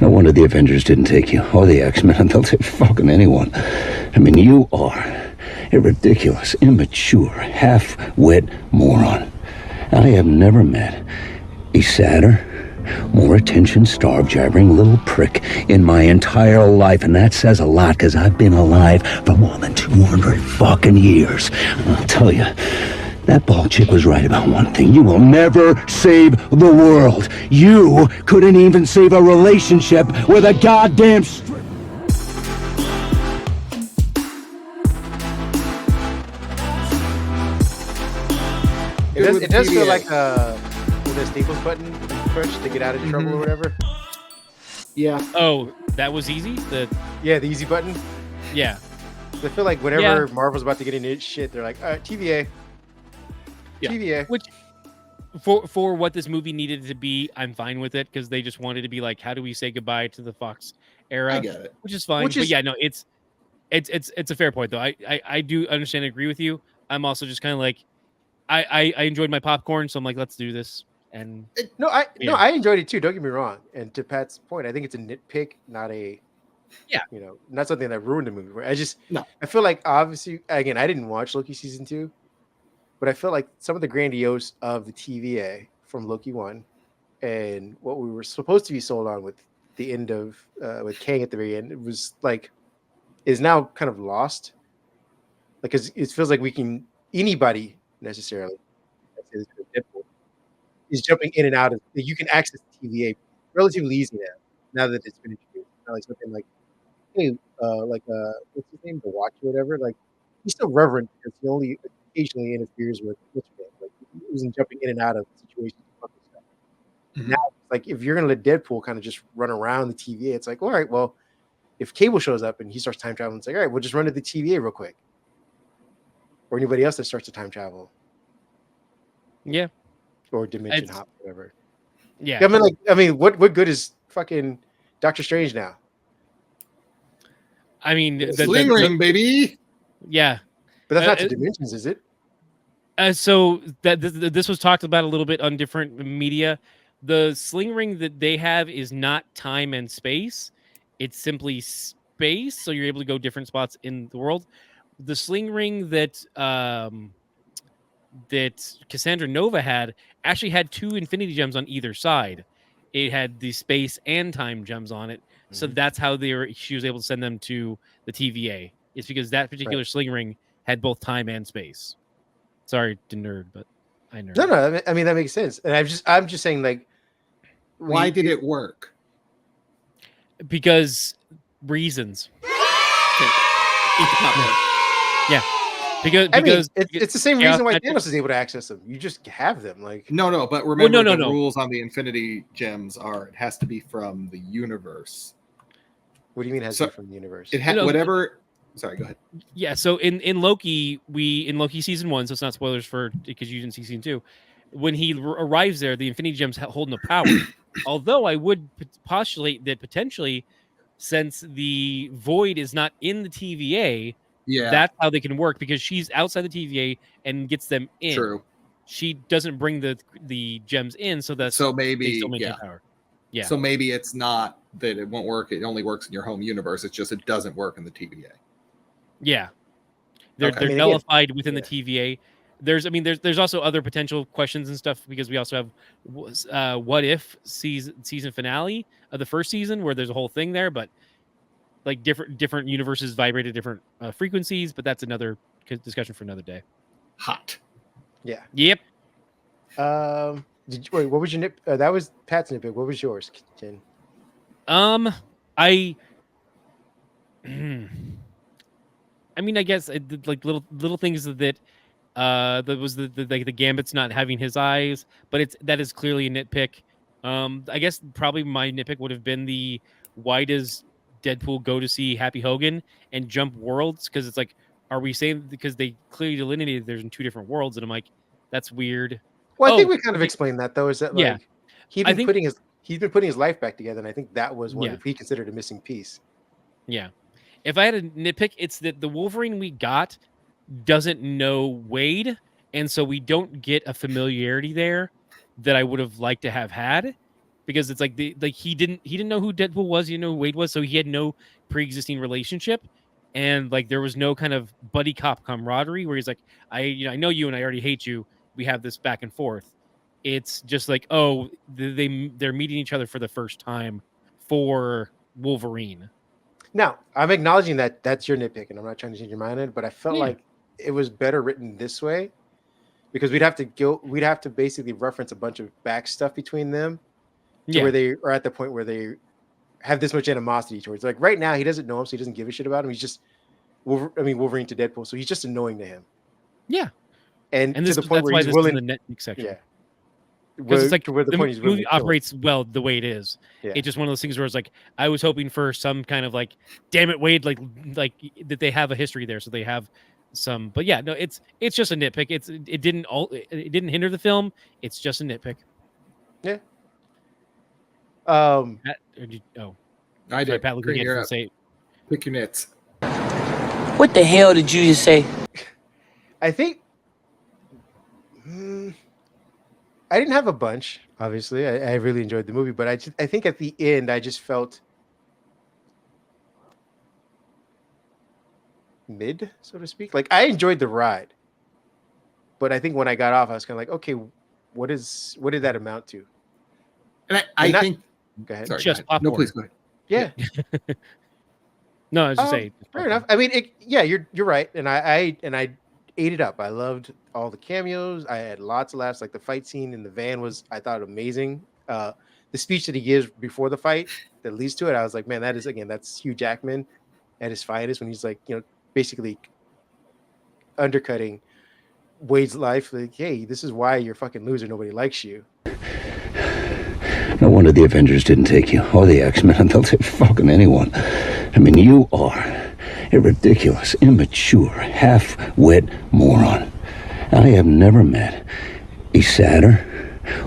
No wonder the Avengers didn't take you, or the X-Men. They'll take fucking anyone. I mean, you are a ridiculous, immature, half-wit moron. And I have never met a sadder, more attention-starved, jabbering little prick in my entire life. And that says a lot, because I've been alive for more than 200 fucking years. And I'll tell you, that bald chick was right about one thing. You will never save the world. You couldn't even save a relationship with a goddamn stripper. It does feel like the Staples button push to get out of trouble or whatever. Yeah. Oh, that was easy? The easy button. Yeah. I feel like whenever Marvel's about to get into its shit, they're like, all right, TVA. Yeah. TVA. Which, for what this movie needed to be, I'm fine with it, because they just wanted to be like, how do we say goodbye to the Fox era? I get it. Which is fine. But yeah, no, it's a fair point, though. I do understand and agree with you. I'm also just kind of like, I enjoyed my popcorn, so I'm like, let's do this. And I enjoyed it too. Don't get me wrong. And to Pat's point, I think it's a nitpick, not a not something that ruined the movie. I feel like, obviously, again, I didn't watch Loki season 2, but I feel like some of the grandiose of the TVA from Loki 1 and what we were supposed to be sold on with the end of with Kang at the very end, it was like, is now kind of lost. Like, it feels like anybody necessarily, Deadpool, is jumping in and out of. You can access the TVA relatively easy now that it's been introduced. Not like something like, hey, what's his name, the Watch or whatever. Like, he's still reverent because he only occasionally interferes with what's his name. Like, he wasn't jumping in and out of situations. Mm-hmm. Now, like, if you're gonna let Deadpool kind of just run around the TVA, it's like, all right, well, if Cable shows up and he starts time traveling, it's like, all right, we'll just run to the TVA real quick. Or anybody else that starts to time travel. Yeah. Or dimension hop, whatever. Yeah. I mean, what good is fucking Doctor Strange now? I mean, the sling ring, baby. Yeah. But that's not the dimensions, is it? So this was talked about a little bit on different media. The sling ring that they have is not time and space. It's simply space. So you're able to go different spots in the world. The sling ring that Cassandra Nova actually had 2 Infinity Gems on either side. It had the space and time gems on it. Mm-hmm. So that's how she was able to send them to the TVA. It's because that particular sling ring had both time and space. Sorry to nerd, but I nerd. No, I mean, that makes sense. And I'm just saying, like, why did it work? Because reasons. Yeah. Because it's the same reason why Thanos is able to access them. You just have them, like no. But remember, the rules on the Infinity Gems are it has to be from the universe. What do you mean it has to be from the universe? It had whatever. Sorry, go ahead. Yeah, so in Loki, in Loki season 1, so it's not spoilers because you didn't see season 2. When he arrives there, the Infinity Gems hold no power. Although I would postulate that potentially, since the Void is not in the TVA. Yeah, that's how they can work, because she's outside the TVA and gets them in. True. She doesn't bring the gems in, so maybe they still maintain power. Yeah. So maybe it's not that it won't work. It only works in your home universe. It's just it doesn't work in the TVA. Yeah. They're nullified within the TVA. There's also other potential questions and stuff, because we also have what if season finale of the first season, where there's a whole thing there, but like different universes vibrate at different frequencies, but that's another discussion for another day. Hot. Yeah. Yep. Wait, what was your nip? That was Pat's nitpick. What was yours, Ken? I mean, I guess like little things that was the Gambit's not having his eyes, but that is clearly a nitpick. I guess probably my nitpick would have been why does Deadpool go to see Happy Hogan and jump worlds? Because it's like, are we saying because they clearly delineated there's in 2 different worlds, and I'm like, that's weird. Well, I think we kind of explained that, though. Is that like he's been putting his life back together, and I think that was what he considered a missing piece. Yeah. If I had a nitpick, it's that the Wolverine we got doesn't know Wade, and so we don't get a familiarity there that I would have liked to have had. because it's like he didn't know who Deadpool was, he didn't know who Wade was, so he had no pre-existing relationship, and like there was no kind of buddy cop camaraderie where he's like, I know you and I already hate you. We have this back and forth. It's just like, oh, they're meeting each other for the first time for Wolverine. Now, I'm acknowledging that that's your nitpick, and I'm not trying to change your mind on it, but I felt like it was better written this way because we'd have to basically reference a bunch of back stuff between them to where they are at the point where they have this much animosity towards. Like right now, he doesn't know him, so he doesn't give a shit about him. He's just Wolverine to Deadpool, so he's just annoying to him. Yeah, and to the point where he's willing in the nitpick section. Yeah. Because it's like the movie operates well the way it is. Yeah. It's just one of those things where it's like I was hoping for some kind of like, damn it, Wade, like that they have a history there, so they have some. But yeah, no, it's just a nitpick. It didn't hinder the film. It's just a nitpick. Yeah. I sorry, did. Pat, looking at say, pick your nits. What the hell did you just say? I think. I didn't have a bunch, obviously. I really enjoyed the movie, but I think at the end, I just felt mid, so to speak. Like, I enjoyed the ride, but I think when I got off, I was kind of like, okay, what did that amount to? And I think... Go ahead. Sorry, just no, please go ahead. Yeah. No, I was just saying. Fair enough. I mean, you're right, and I ate it up. I loved all the cameos. I had lots of laughs. Like the fight scene in the van was, I thought, amazing. The speech that he gives before the fight that leads to it, I was like, man, that's Hugh Jackman at his finest when he's like, basically undercutting Wade's life. Like, hey, this is why you're a fucking loser. Nobody likes you. No wonder the Avengers didn't take you, or the X-Men. They'll take fucking anyone. I mean, you are a ridiculous, immature, half-wit moron. And I have never met a sadder,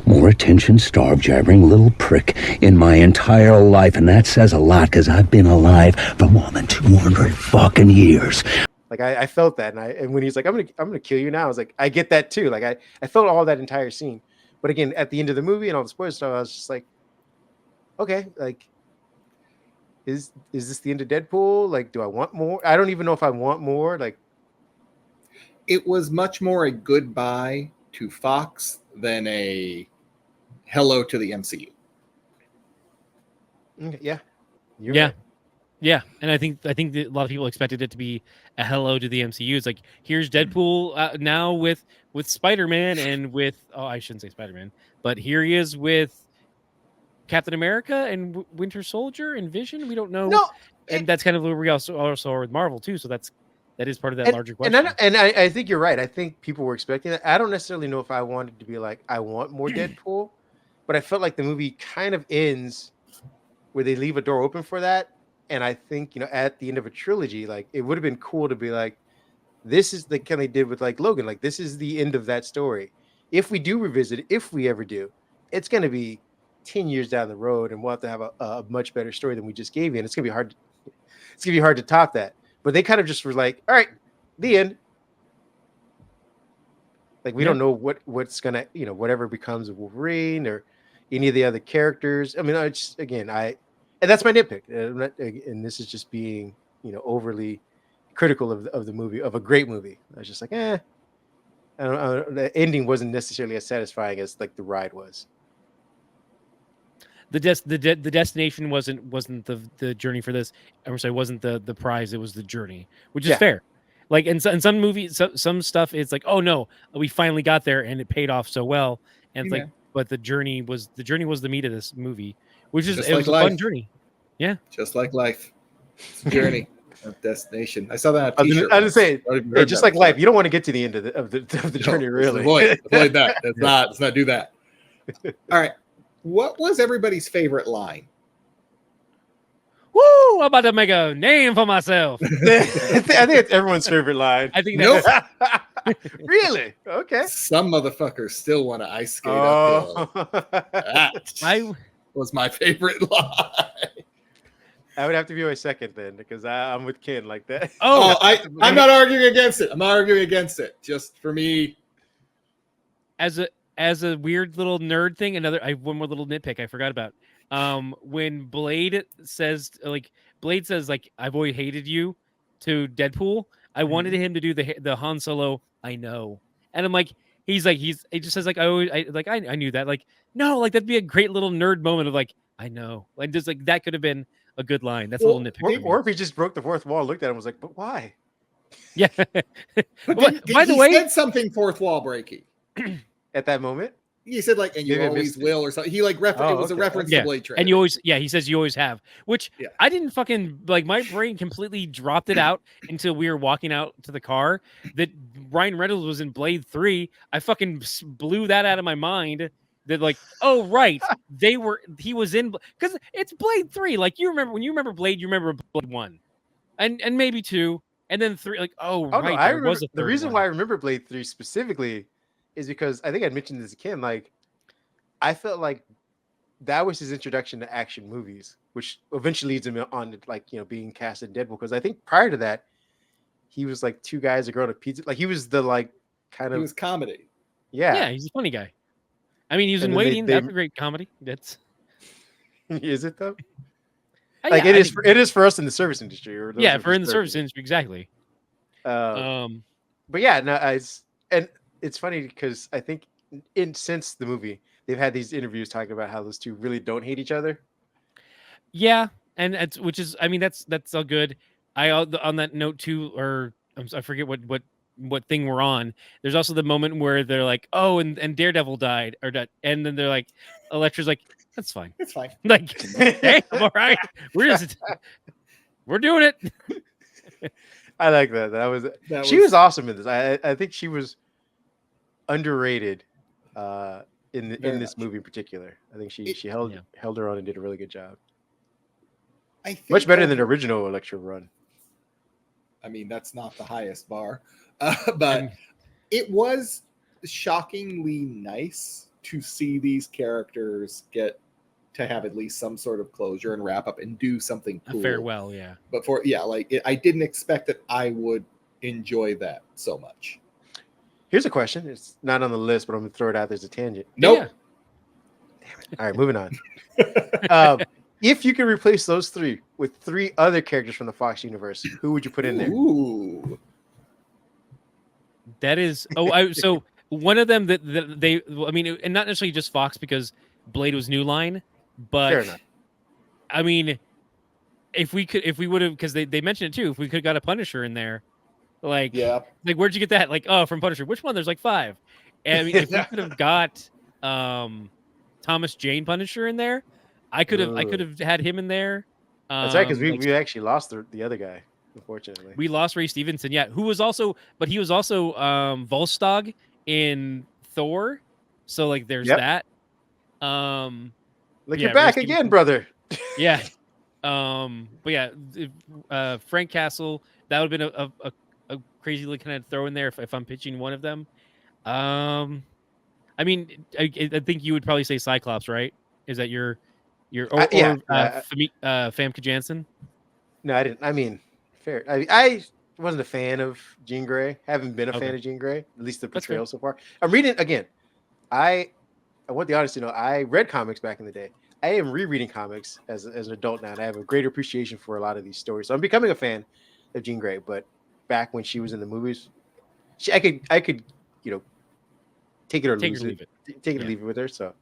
more attention-starved, jabbering little prick in my entire life. And that says a lot, because I've been alive for more than 200 fucking years. Like, I felt that. And when he's like, I'm gonna kill you now, I was like, I get that too. Like, I felt all that entire scene. But again, at the end of the movie and all the spoiler stuff, I was just like, okay, like, is this the end of Deadpool? Like, do I want more? I don't even know if I want more. Like, it was much more a goodbye to Fox than a hello to the MCU. Yeah. Right. Yeah, and I think that a lot of people expected it to be a hello to the MCU. It's like, here's Deadpool now with Spider-Man and with I shouldn't say Spider-Man, but here he is with Captain America and Winter Soldier and Vision. We don't know, and that's kind of where we also are with Marvel too. So that is part of that larger question. And I think you're right. I think people were expecting that. I don't necessarily know if I wanted to be like, I want more Deadpool, but I felt like the movie kind of ends where they leave a door open for that. And I think, at the end of a trilogy, like, it would have been cool to be like, this is the kind they did with like Logan. Like, this is the end of that story. If we do revisit it, if we ever do, it's going to be 10 years down the road, and we'll have to have a much better story than we just gave you. And it's going to be hard. It's going to be hard to top that. But they kind of just were like, all right, the end. Like, we don't know what's going to, whatever becomes of Wolverine or any of the other characters. I mean, and that's my nitpick. And this is just being, overly critical of the movie, of a great movie. I was just like, I don't, the ending wasn't necessarily as satisfying as like the ride was. The destination wasn't the journey for this. I'm sorry, wasn't the prize. It was the journey, which is fair. Like in some movies, some stuff, it's like, oh no, we finally got there and it paid off so well. And it's like, but the journey was the meat of this movie, which is it was a fun journey. Yeah, just like life, it's a journey, a destination. I saw that on a t-shirt. I was saying, just like life, you don't want to get to the end of the journey, really. Avoid that. Let's not do that. All right, what was everybody's favorite line? Woo! I'm about to make a name for myself. I think it's everyone's favorite line. I think that's really okay. Some motherfuckers still want to ice skate uphill. That was my favorite line. I would have to be my second then, because I'm with Ken like that. I'm not arguing against it. I'm not arguing against it. Just for me, as as a weird little nerd thing, I have one more little nitpick I forgot about. When Blade says I've always hated you to Deadpool, I wanted him to do the Han Solo I know, and I'm like he just says like I knew that, like no, like that'd be a great little nerd moment of like I know, like just like that could have been a good line. That's a little nitpick. Or if he just broke the fourth wall, looked at him, and was like, but why? Yeah. But by the way, said something fourth wall breaking at that moment. He said like, and you Maybe always will, or something. He like it was a reference to Blade Trinity. And you always, he says you always have, which I didn't fucking like. My brain completely dropped it out until we were walking out to the car. That Ryan Reynolds was in Blade 3. I fucking blew that out of my mind. That like, oh right, he was in, because it's Blade 3. Like you remember Blade, you remember Blade 1, and maybe 2, and then 3. Like right, no, was the reason why I remember Blade 3 specifically is because I think I mentioned this again. Like, I felt like that was his introduction to action movies, which eventually leads him on to like, you know, being cast in Deadpool. Because I think prior to that, he was like two guys, a girl, and a pizza. Like he was the like kind of. He was comedy. Yeah, he's a funny guy. I mean, he was in Waiting. That's a great comedy. That's. Is it though? Like it is. It is for us in the service industry. Or for in the service industry, exactly. But yeah, no, it's funny because I think since the movie, they've had these interviews talking about how those two really don't hate each other. Yeah, and that's all good. On that note too, or I forget what thing we're on. There's also the moment where they're like, oh, and Daredevil died, and then they're like, Elektra's like, that's fine. It's fine. Like, hey, I'm all right. We're doing it. I like that. She was awesome in this. I think she was underrated in this movie in particular. I think she held her own and did a really good job. I think much better than the original Elektra run. I mean, that's not the highest bar, but it was shockingly nice to see these characters get to have at least some sort of closure and wrap up and do something cool. A farewell, yeah. But I didn't expect that I would enjoy that so much. Here's a question. It's not on the list, but I'm going to throw it out there as a tangent. Nope. Yeah. Damn it. All right, moving on. If you could replace those three with three other characters from the Fox universe, who would you put in there? Ooh. That is... so one of them that they... I mean, and not necessarily just Fox, because Blade was New Line, but... Fair enough. I mean, if we would have... Because they mentioned it too. If we could have got a Punisher in there, like where'd you get that? Like, oh, from Punisher. Which one? There's like 5. And I mean, if we could have got Thomas Jane Punisher in there, I could have had him in there. That's right, because we actually lost the other guy, unfortunately. We lost Ray Stevenson, he was also Volstagg in Thor. So like there's that. You're back again, brother. Yeah. But yeah, Frank Castle, that would have been a crazy kind of throw in there if I'm pitching one of them. I mean, I think you would probably say Cyclops, right? Is that your Famke Janssen? No, I didn't. I mean, fair. I wasn't a fan of Jean Grey. Haven't been a fan of Jean Grey, at least the portrayal so far. I'm reading again. I want the audience to know I read comics back in the day. I am rereading comics as an adult now, and I have a greater appreciation for a lot of these stories. So I'm becoming a fan of Jean Grey. But back when she was in the movies, I could take it or lose it. Take it or leave it with her. So,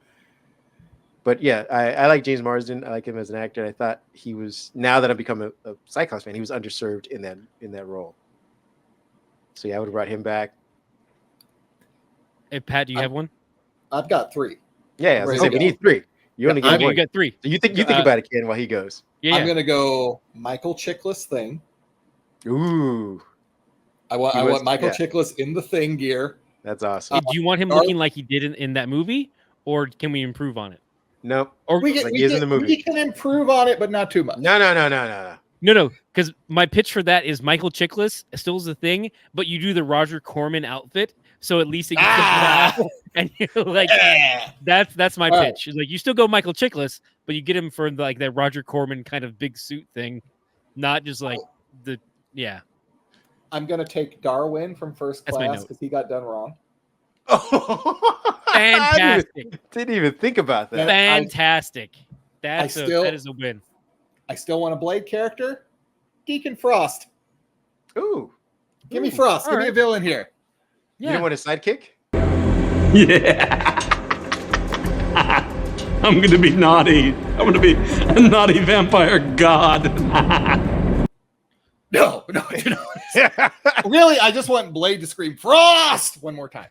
but yeah, I like James Marsden. I like him as an actor. I thought he was, now that I've become a Cyclops fan, he was underserved in that role. So yeah, I would have brought him back. Hey Pat, do you have one? I've got 3. Yeah, we need 3. You only get one. You got 3. So you think about it, Ken, while he goes. Yeah, I'm gonna go Michael Chiklis Thing. Ooh. I want Michael Chiklis in the Thing gear. That's awesome. Do you want him looking like he did in that movie, or can we improve on it? No. Or he is in the movie. We can improve on it, but not too much. No, because my pitch for that is Michael Chiklis still is the Thing, but you do the Roger Corman outfit, so at least it gets and you're like, that's my pitch. It's like you still go Michael Chiklis, but you get him for like that Roger Corman kind of big suit thing, not just like I'm gonna take Darwin from First Class because he got done wrong. Oh, Fantastic. Didn't even think about that. Fantastic. That is a win. I still want a Blade character. Deacon Frost. Ooh. Give me Frost. Give me a villain here. Yeah. You didn't want a sidekick? Yeah. I'm going to be naughty. I'm going to be a naughty vampire god. No. Really, I just want Blade to scream Frost one more time.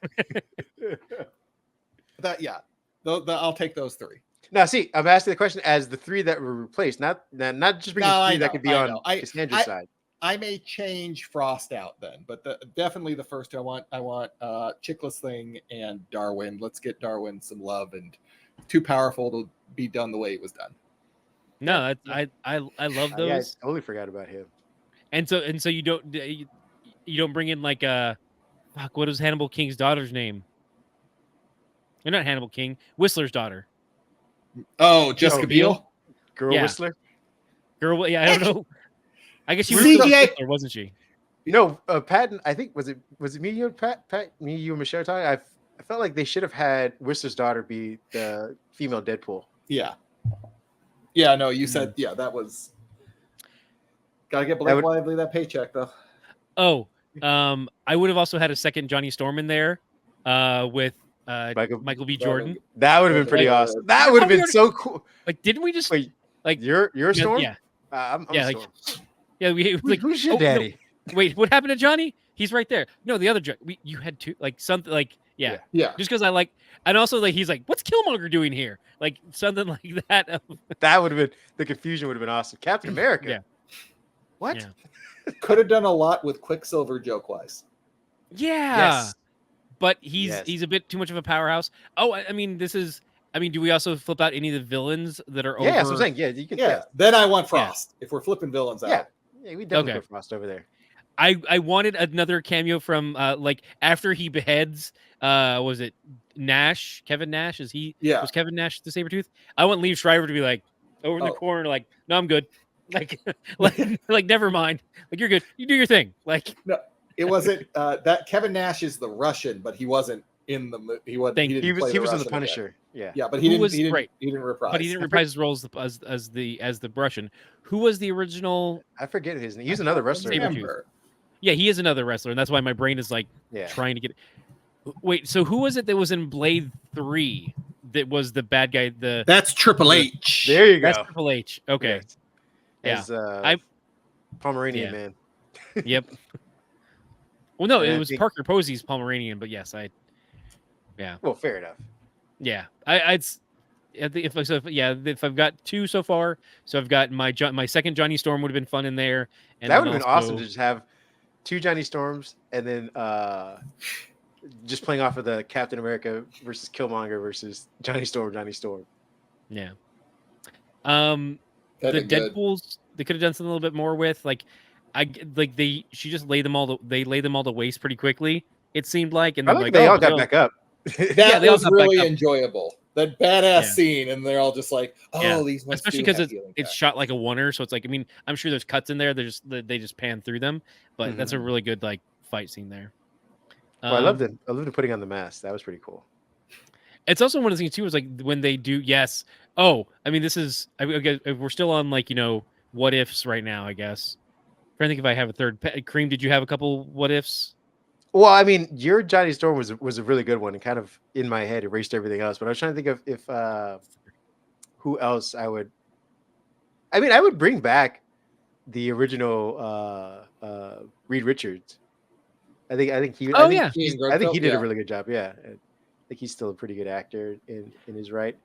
I'll take those three. Now, see, I'm asking the question as the three that were replaced, not just bringing three that could be on Cassandra's side. I may change Frost out then, but definitely the first two I want Chickless Thing and Darwin. Let's get Darwin some love, and too powerful to be done the way it was done. No, I love those. Yeah, I totally forgot about him. And so you don't bring in like what was Hannibal King's daughter's name? You're not Hannibal King, Whistler's daughter. Oh, Jessica Biel? Girl Whistler? Girl, yeah, I don't know. I guess she was CGI, wasn't she? Patton, I think was it me, you, and Michelle talking? I felt like they should have had Whistler's daughter be the female Deadpool. Yeah. Yeah, no, you said that was gotta get Blake Lively that paycheck though. Oh, I would have also had a second Johnny Storm in there with Michael B. Jordan. That would have been pretty awesome. That would have been so cool. Like, didn't we just you're Storm? Yeah. I'm Storm. Who's your daddy? No. Wait, what happened to Johnny? He's right there. No, the other you had two, like something like yeah. Just because I like, and also like he's like, what's Killmonger doing here? Like something like that. That would have been the confusion. Would have been awesome. Captain America. Yeah. What? Yeah. Could have done a lot with Quicksilver joke wise. Yeah. Yes. But he's a bit too much of a powerhouse. Oh, I mean, do we also flip out any of the villains that are over? Yeah, that's what I'm saying. Yeah, you can. Yeah. Then I want Frost. If we're flipping villains out. Yeah, we definitely put Frost over there. I wanted another cameo from like after he beheads was it Nash? Kevin Nash? Was Kevin Nash the Sabretooth? I want Liev Schreiber to be like over in the corner, like, no, I'm good. Like never mind. Like you're good. You do your thing. Like no, it wasn't that Kevin Nash is the Russian, but he wasn't in the he was in the Punisher. Yet. Yeah, but he didn't reprise. But he didn't reprise his role as the Russian. Who was the original? I forget his name. He's another wrestler. Yeah, he is another wrestler, and that's why my brain is like trying to get. Wait, so who was it that was in Blade 3 that was the bad guy? That's Triple H. There you go. That's Triple H. Okay. Yes. Pomeranian man. Yep. Well, no, it was Parker Posey's Pomeranian, but yes, Well, fair enough. Yeah, if I've got two so far, so I've got my second Johnny Storm would have been fun in there, and that would have been awesome to just have two Johnny Storms and then just playing off of the Captain America versus Killmonger versus Johnny Storm. Yeah. The Deadpools they could have done something a little bit more with she just laid them all to waste pretty quickly. It seemed like, and then they all got back up. That was really enjoyable. That badass scene, and they're all just like, these must especially because it's shot like a oneer, so it's like, I mean, I'm sure there's cuts in there. They just pan through them, but that's a really good fight scene there. Well, I loved it. I loved putting on the mask. That was pretty cool. It's also one of the things too is like when they do. Yes. Oh, I mean, we're still on what ifs right now. I guess. I'm trying to think if I have a third. Kareem, did you have a couple what ifs? Well, I mean, your Johnny Storm was a really good one and kind of in my head erased everything else. But I was trying to think of if who else I would. I mean, I would bring back the original Reed Richards. I think he did a really good job. Yeah, I think he's still a pretty good actor in his right.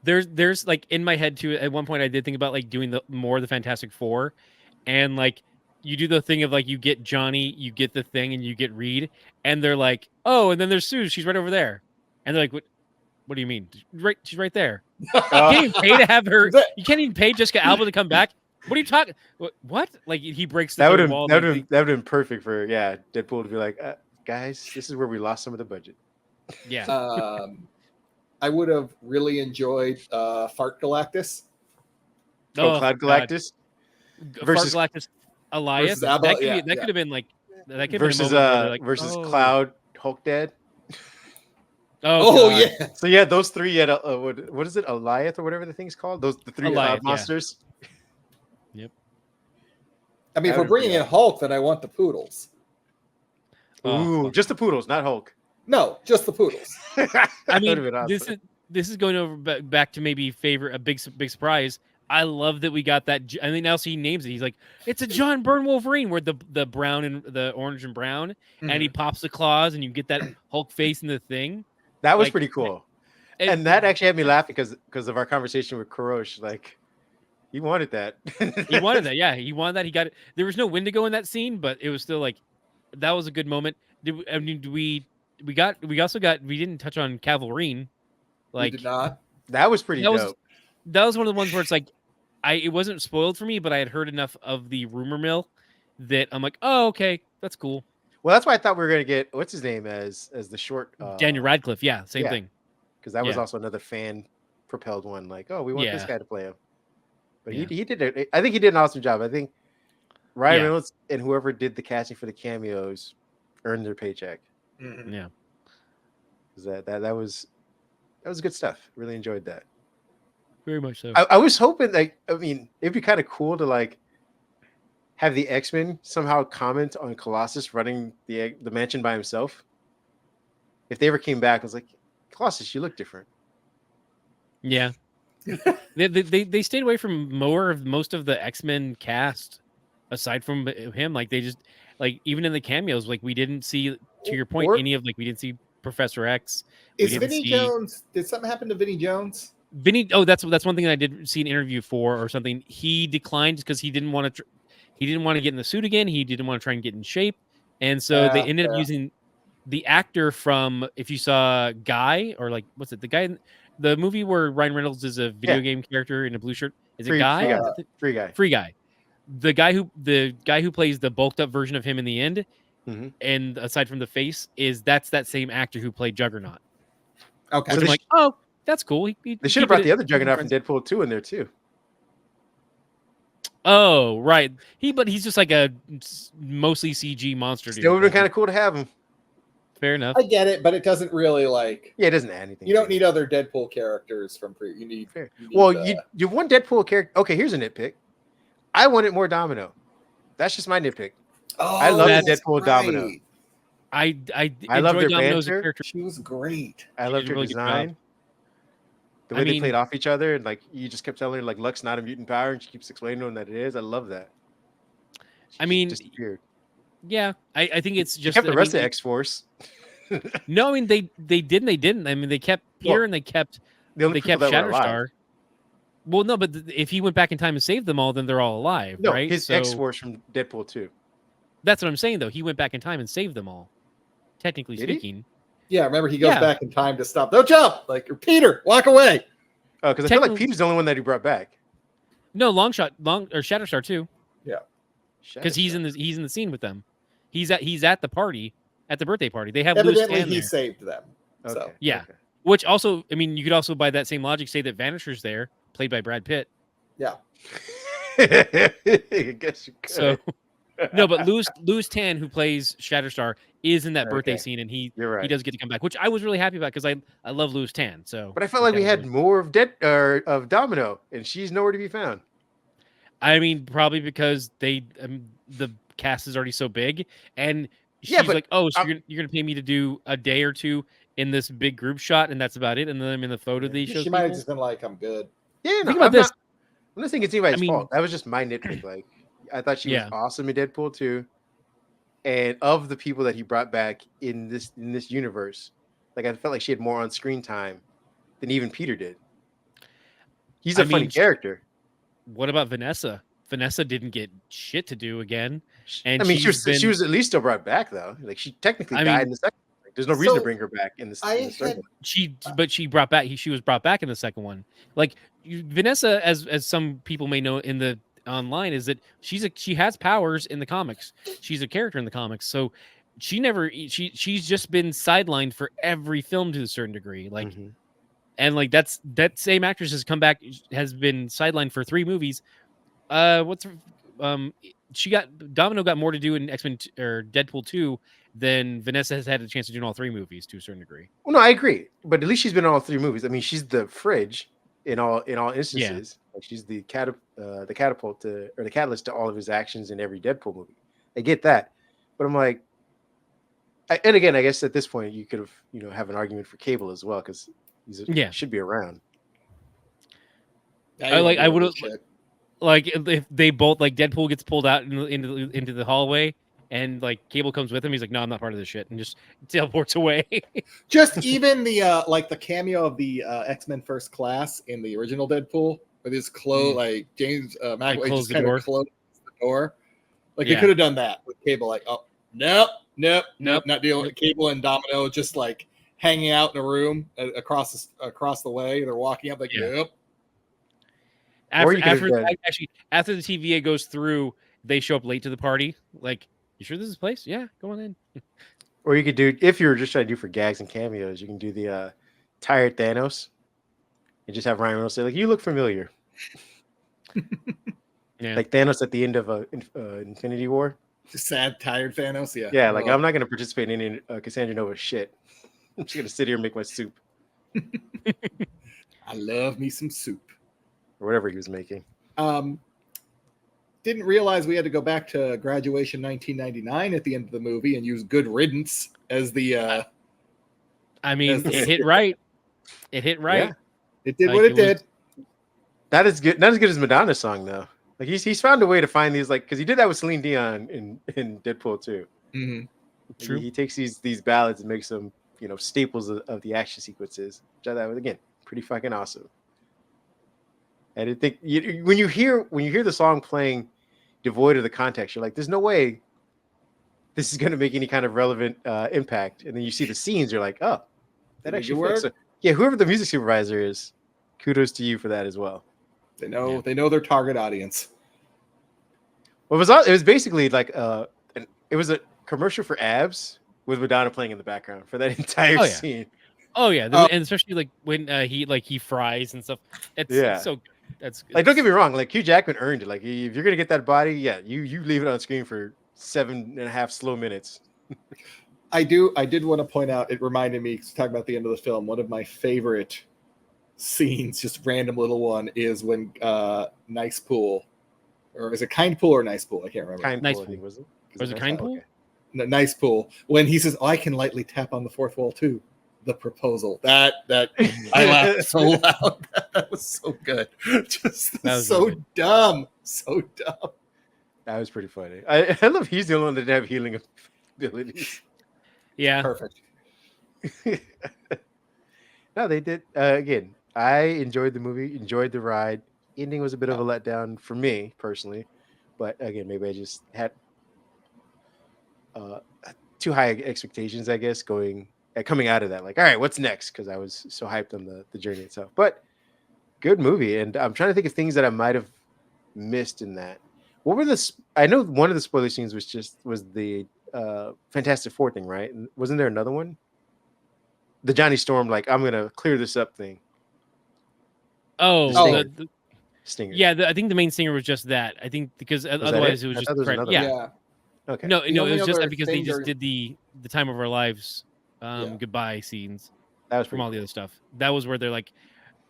There's like in my head too. At one point, I did think about doing more of the Fantastic Four, and you do the thing of you get Johnny, you get the Thing, and you get Reed, and they're like, oh, and then there's Sue. She's right over there, and they're like, what do you mean? She's right there. You can't even pay to have her. You can't even pay Jessica Alba to come back. What are you talking? What? Like he breaks the wall. That would have been perfect for Deadpool to be like, guys, this is where we lost some of the budget. Yeah. I would have really enjoyed Fart Galactus. Cloud Galactus versus Fart Galactus Elias. Versus that could have been that could versus Cloud Hulk Dad. Oh yeah. So yeah, those three. Yeah, what is it, Goliath or whatever the thing's called? The three Goliath, monsters. Yeah. Yep. I mean, if we're bringing in Hulk, then I want the poodles. Ooh, just the poodles, not Hulk. No, just the poodles. I mean, this is going over back to maybe a big surprise. I love that we got that. I mean, now he names it. He's like, it's a John Byrne Wolverine, where the brown and the orange and brown, and he pops the claws, and you get that Hulk face in the thing. That was pretty cool, and that actually had me laughing because of our conversation with Kurosh. Like, he wanted that. He wanted that. Yeah, he wanted that. He got it. There was no Wendigo in that scene, but it was still like, that was a good moment. We didn't touch on Cavalrine. Like, we did not. That was pretty dope. That was one of the ones where it's like, it wasn't spoiled for me, but I had heard enough of the rumor mill that I'm like, oh, okay, that's cool. Well, that's why I thought we were gonna get what's his name as the short Daniel Radcliffe. Yeah, same thing. Because that was also another fan propelled one. Like, oh, we want this guy to play him. But he did it. I think he did an awesome job. I think Ryan Reynolds and whoever did the casting for the cameos earned their paycheck. Mm-hmm. Yeah, that was good stuff. Really enjoyed that. Very much so. I was hoping, like, I mean, it'd be kind of cool to like have the X-Men somehow comment on Colossus running the mansion by himself. If they ever came back, I was like, Colossus, you look different. Yeah. they stayed away from most of the X-Men cast aside from him. Like, they just, like, even in the cameos, like, we didn't see, to your point, we didn't see Professor X. Is Vinny Jones, did something happen to Vinny Jones? That's one thing that I did see an interview for or something. He declined because he didn't want to get in the suit again. He didn't want to try and get in shape. And so they ended up using the actor from, if you saw Guy, or like, what's it? The guy, the movie where Ryan Reynolds is a video game character in a blue shirt. Is it Guy? Free Guy. The guy who plays the bulked up version of him in the end, and aside from the face, that's that same actor who played Juggernaut. Okay. So I'm like, oh, that's cool. They should have brought the other Juggernaut from Deadpool 2 in there too. Oh, right. But he's just like a mostly CG monster. Still would have been kind of cool to have him. Fair enough. I get it, but it doesn't really like. Yeah, it doesn't add anything. You don't need other Deadpool characters from pre. You need. You want Deadpool character. Okay, here's a nitpick. I wanted more Domino. That's just my nitpick. Oh, I love the Deadpool Domino. I love their Domino's banter. character. She was great. I loved her design. The way they played off each other, and like you just kept telling her like Luck's not a mutant power, and she keeps explaining to him that it is. I love that. She disappeared. Yeah, I think it's just kept the rest of X-Force. No, I mean they didn't. I mean they kept Peter and they kept Shatterstar. Well, no, but if he went back in time and saved them all, then they're all alive, right? His X-Force from Deadpool 2. That's what I'm saying, though. He went back in time and saved them all, technically speaking. Yeah, remember he goes back in time to stop. Don't jump! Like, Peter, walk away! Oh, because I feel like Peter's the only one that he brought back. No, Shatterstar too. Yeah, because he's in the scene with them. He's at the party, at the birthday party. They have evidently he saved them. Okay. So yeah, which also, I mean, you could also by that same logic say that Vanisher's there, played by Brad Pitt. Yeah, I guess you could. So. No, but Louis Tan, who plays Shatterstar, is in that birthday scene, and he does get to come back, which I was really happy about because I love Louis Tan. So, but I felt like we had more of Domino, and she's nowhere to be found. I mean, probably because the cast is already so big, and she's like, "Oh, so you're gonna pay me to do a day or two in this big group shot, and that's about it." And then I'm in the photo that he shows. She might have just been like, "I'm good." Yeah, think about this. I'm not saying it's anybody's fault. That was just my nitpick. Like, I thought she was awesome in Deadpool 2, and of the people that he brought back in this universe, like I felt like she had more on screen time than even Peter did. He's a funny character. What about Vanessa? Vanessa didn't get shit to do again, and I mean, she was at least still brought back though. Like she technically died in the second. Like, there's no reason to bring her back in the third one. She brought back. She was brought back in the second one. Like Vanessa, as some people may know in the online, is that she has powers in the comics. She's a character in the comics, so she's just been sidelined for every film to a certain degree. Like, and like that same actress has been sidelined for 3 movies. Domino got more to do in X-Men or Deadpool 2, then Vanessa has had a chance to do in all 3 movies to a certain degree. Well, no, I agree, but at least she's been in all 3 movies. I mean, she's the fridge in all instances. Like she's the catapult to, or the catalyst to all of his actions in every Deadpool movie. I get that, but I'm like, and again, I guess at this point you could have have an argument for Cable as well because he should be around. I would have like if they both like Deadpool gets pulled out into the hallway and like Cable comes with him. He's like, no, I'm not part of this shit, and just teleports away. Just even the like the cameo of the X-Men First Class in the original Deadpool with his clothes, like James McAvoy just kind of closed the door. Like they could have done that with Cable. Like, oh nope, not dealing with Cable and Domino just like hanging out in a room across the way. They're walking up like, nope. After the TVA goes through, they show up late to the party. Like, you sure this is the place? Yeah, go on in. Or you could do, if you're just trying to do for gags and cameos, you can do the tired Thanos and just have Ryan Reynolds say, like, you look familiar. Like Thanos at the end of Infinity War. Just sad, tired Thanos, Yeah, like, I'm not going to participate in any Cassandra Nova shit. I'm just going to sit here and make my soup. I love me some soup. Or whatever he was making. Didn't realize we had to go back to Graduation 1999 at the end of the movie and use Good Riddance as the. I mean, it hit right. It hit right. Yeah, it did what it did. Not as good as Madonna's song though. Like he's found a way to find these, like, because he did that with Celine Dion in Deadpool too. Mm-hmm. True. He takes these ballads and makes them staples of the action sequences. Which I thought was, again, pretty fucking awesome. And I think when you hear the song playing devoid of the context, you're like, there's no way this is going to make any kind of relevant impact. And then you see the scenes, you're like, oh, that actually works. So, yeah, whoever the music supervisor is, kudos to you for that as well. They know their target audience. Well, it was basically like it was a commercial for abs with Madonna playing in the background for that entire scene. Oh yeah, and especially like when he fries and stuff. It's so good. That's good. Like, don't get me wrong, like Hugh Jackman earned it. Like, if you're gonna get that body, you leave it on screen for 7.5 slow minutes. I did want to point out, it reminded me, talking about the end of the film, one of my favorite scenes, just random little one, is when Nice Pool, or is it Kind Pool or Nice Pool? I can't remember. Kind Nice Pool, Pool. I think, was it? Was it Kind Pool? Okay. No, Nice Pool. When he says, I can lightly tap on the fourth wall too. The proposal. That I laughed so loud. That was so good. Just so really dumb. So dumb. That was pretty funny. I love he's the only one that didn't have healing abilities. Yeah. Perfect. No, they did. Again, I enjoyed the movie, enjoyed the ride. Ending was a bit of a letdown for me personally. But again, maybe I just had too high expectations, I guess, coming out of that. Like, all right, what's next? Because I was so hyped on the journey itself. But good movie. And I'm trying to think of things that I might have missed in that. What were I know one of the spoiler scenes was the Fantastic Four thing, right? And wasn't there another one? The Johnny Storm, like, I'm gonna clear this up thing. Oh, the Stinger. Yeah, I think the main singer was just that. I think because otherwise it was just Okay. No, it was just that because they just did the Time of Our Lives goodbye scenes. That was from all the other stuff. That was where they're like,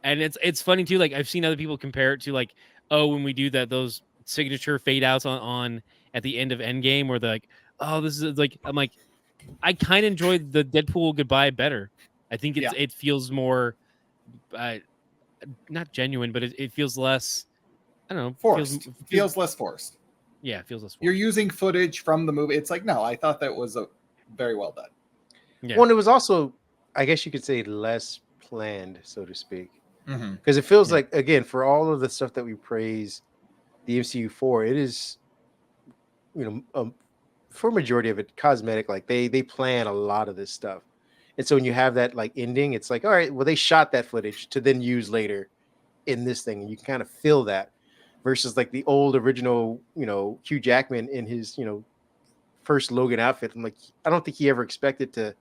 and it's funny too. Like, I've seen other people compare it to, like, oh, when we do those signature fade outs on at the end of Endgame, where they're like, oh, this is like, I'm like, I kind of enjoyed the Deadpool goodbye better. I think it feels more, not genuine, but it feels less, I don't know, forced. Feels less forced. Yeah, it feels less forced. You're using footage from the movie. It's like, no, I thought that was very well done. Yeah. Well, it was also, I guess you could say, less planned, so to speak. Because it feels like, again, for all of the stuff that we praise the MCU for, it is, for a majority of it, cosmetic. Like, they plan a lot of this stuff. And so when you have that, like, ending, it's like, all right, well, they shot that footage to then use later in this thing. And you can kind of feel that versus, like, the old original, Hugh Jackman in his, first Logan outfit. I'm like, I don't think he ever expected to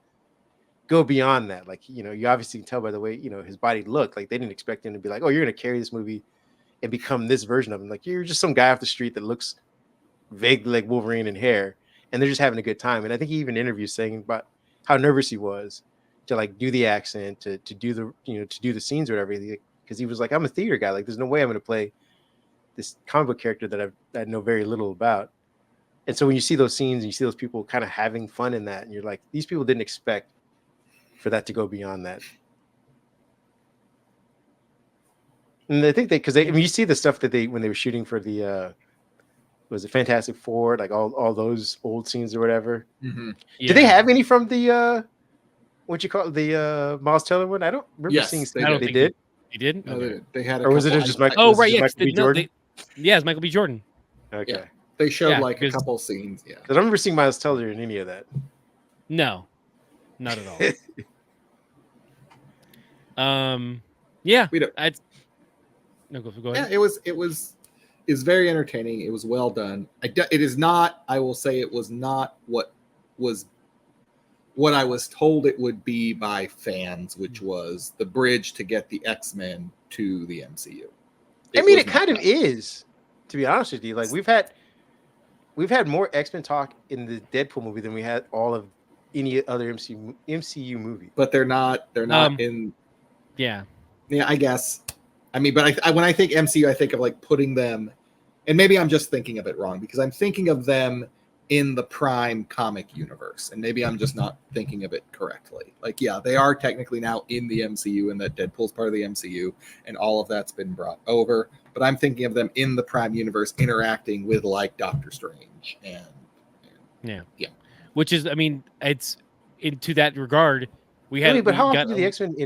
go beyond that. Like, you obviously can tell by the way, his body looked. Like, they didn't expect him to be like, oh, you're going to carry this movie and become this version of him. Like, you're just some guy off the street that looks vaguely like Wolverine in hair. and they're just having a good time. And I think he even interviews saying about how nervous he was to like do the accent, to do the to do the scenes or whatever, because he was like, I'm a theater guy, like there's no way I'm going to play this comic book character that I know very little about. And so when you see those scenes and you see those people kind of having fun in that, and you're like, these people didn't expect for that to go beyond that. And I think you see the stuff that when they were shooting for the was it Fantastic Four, like all those old scenes or whatever. Mm-hmm. Yeah. Did they have any from the what you call it, the Miles Teller one? I don't remember seeing stuff that they did. They didn't? No, they had or was it just Michael? Oh, right, Michael B. Jordan? It's Michael B. Jordan. Okay. Yeah. They showed like a couple scenes. Yeah. I don't remember seeing Miles Teller in any of that. No, not at all. Yeah. We don't. No, go ahead. Yeah, it was very entertaining. It was well done. It is not. I will say it was not what I was told it would be by fans, which was the bridge to get the X-Men to the MCU. It kind of is, to be honest with you. Like we've had more X-Men talk in the Deadpool movie than we had all of any other MCU movie. But they're not in. Yeah. Yeah, I guess. I mean, but when I think MCU, I think of like putting them, and maybe I'm just thinking of it wrong because I'm thinking of them in the Prime comic universe, and maybe I'm just not thinking of it correctly. Like, yeah, they are technically now in the MCU, and that Deadpool's part of the MCU, and all of that's been brought over. But I'm thinking of them in the Prime universe interacting with like Doctor Strange and yeah. Which is, I mean, it's to that regard. But how often do the X-Men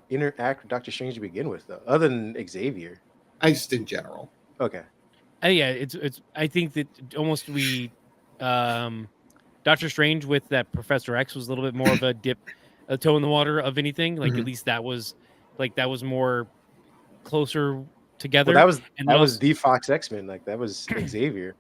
interact with Doctor Strange to begin with, though, other than Xavier? I just in general. Okay. Yeah, it's. I think that almost Doctor Strange with that Professor X was a little bit more of a toe in the water of anything. Like at least that was more closer together. Well, that was the Fox X-Men. Like that was Xavier.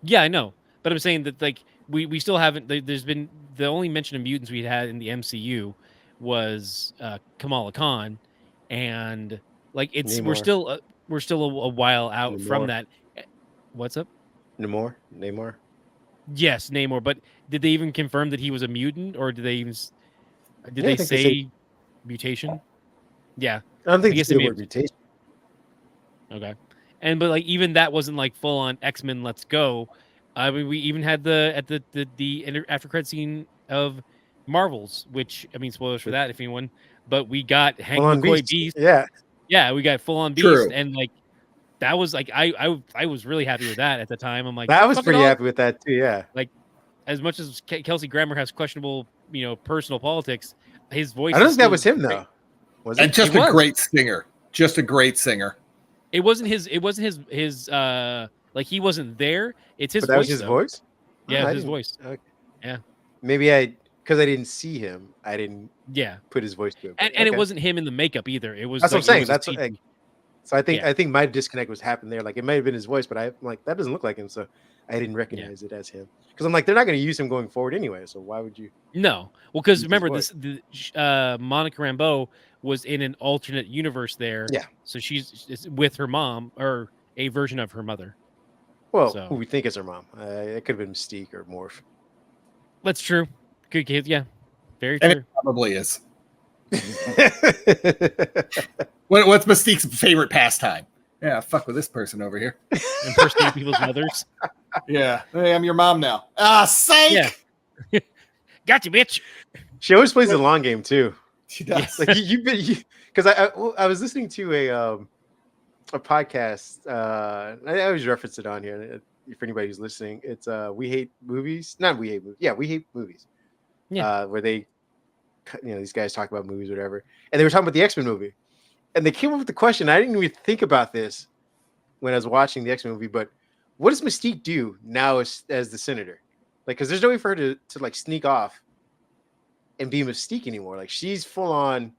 Yeah, I know, but I'm saying that like we still haven't. There's been the only mention of mutants we had in the MCU was Kamala Khan, and like it's Namor. we're still a while out Namor. from that. What's up? Namor. Yes, Namor. But did they even confirm that he was a mutant, or did they say mutation? Yeah, I don't think it's the word mutation. Okay, but like even that wasn't like full on X-Men. Let's go. I mean, we even had the after credit scene of Marvels, which I mean, spoilers for that if anyone. But we got Hank McCoy Beast. Yeah, we got full on Beast, True. and like that was like I was really happy with that at the time. I'm like, I was pretty happy with that too. Yeah, like as much as Kelsey Grammer has questionable, personal politics, his voice. I don't think that was him though. Was it? And just a great singer. Just a great singer. It wasn't his. Like he wasn't there. It's his voice. That was his voice? Yeah, it was his voice. Okay. Yeah. Maybe because I didn't see him, I didn't put his voice to it. And it wasn't him in the makeup either. It was That's like, what I'm saying. That's what so I think my disconnect was happened there. Like it might have been his voice, but I'm like, that doesn't look like him, so I didn't recognize it as him. Because I'm like, they're not going to use him going forward anyway, so why would you? No. Well, because remember Monica Rambeau was in an alternate universe there. Yeah. So she's with her mom or a version of her mother. Well, who we think is her mom. It could have been Mystique or Morph. That's true. Good kid. Yeah. Very true. And it probably is. What's Mystique's favorite pastime? Yeah, fuck with this person over here. Impersonating people's mothers. Yeah. Hey, I'm your mom now. Psych! Yeah. Gotcha, bitch. She always plays the long game too. She does. Like because I was listening to a podcast. I always reference it on here for anybody who's listening. It's We Hate Movies. Not We Hate Movies. Yeah, We Hate Movies. Yeah. Where they, these guys talk about movies or whatever, and they were talking about the X-Men movie, and they came up with the question. I didn't even think about this when I was watching the X-Men movie, but what does Mystique do now as the Senator? Like, because there's no way for her to like sneak off and be Mystique anymore. Like, she's full on.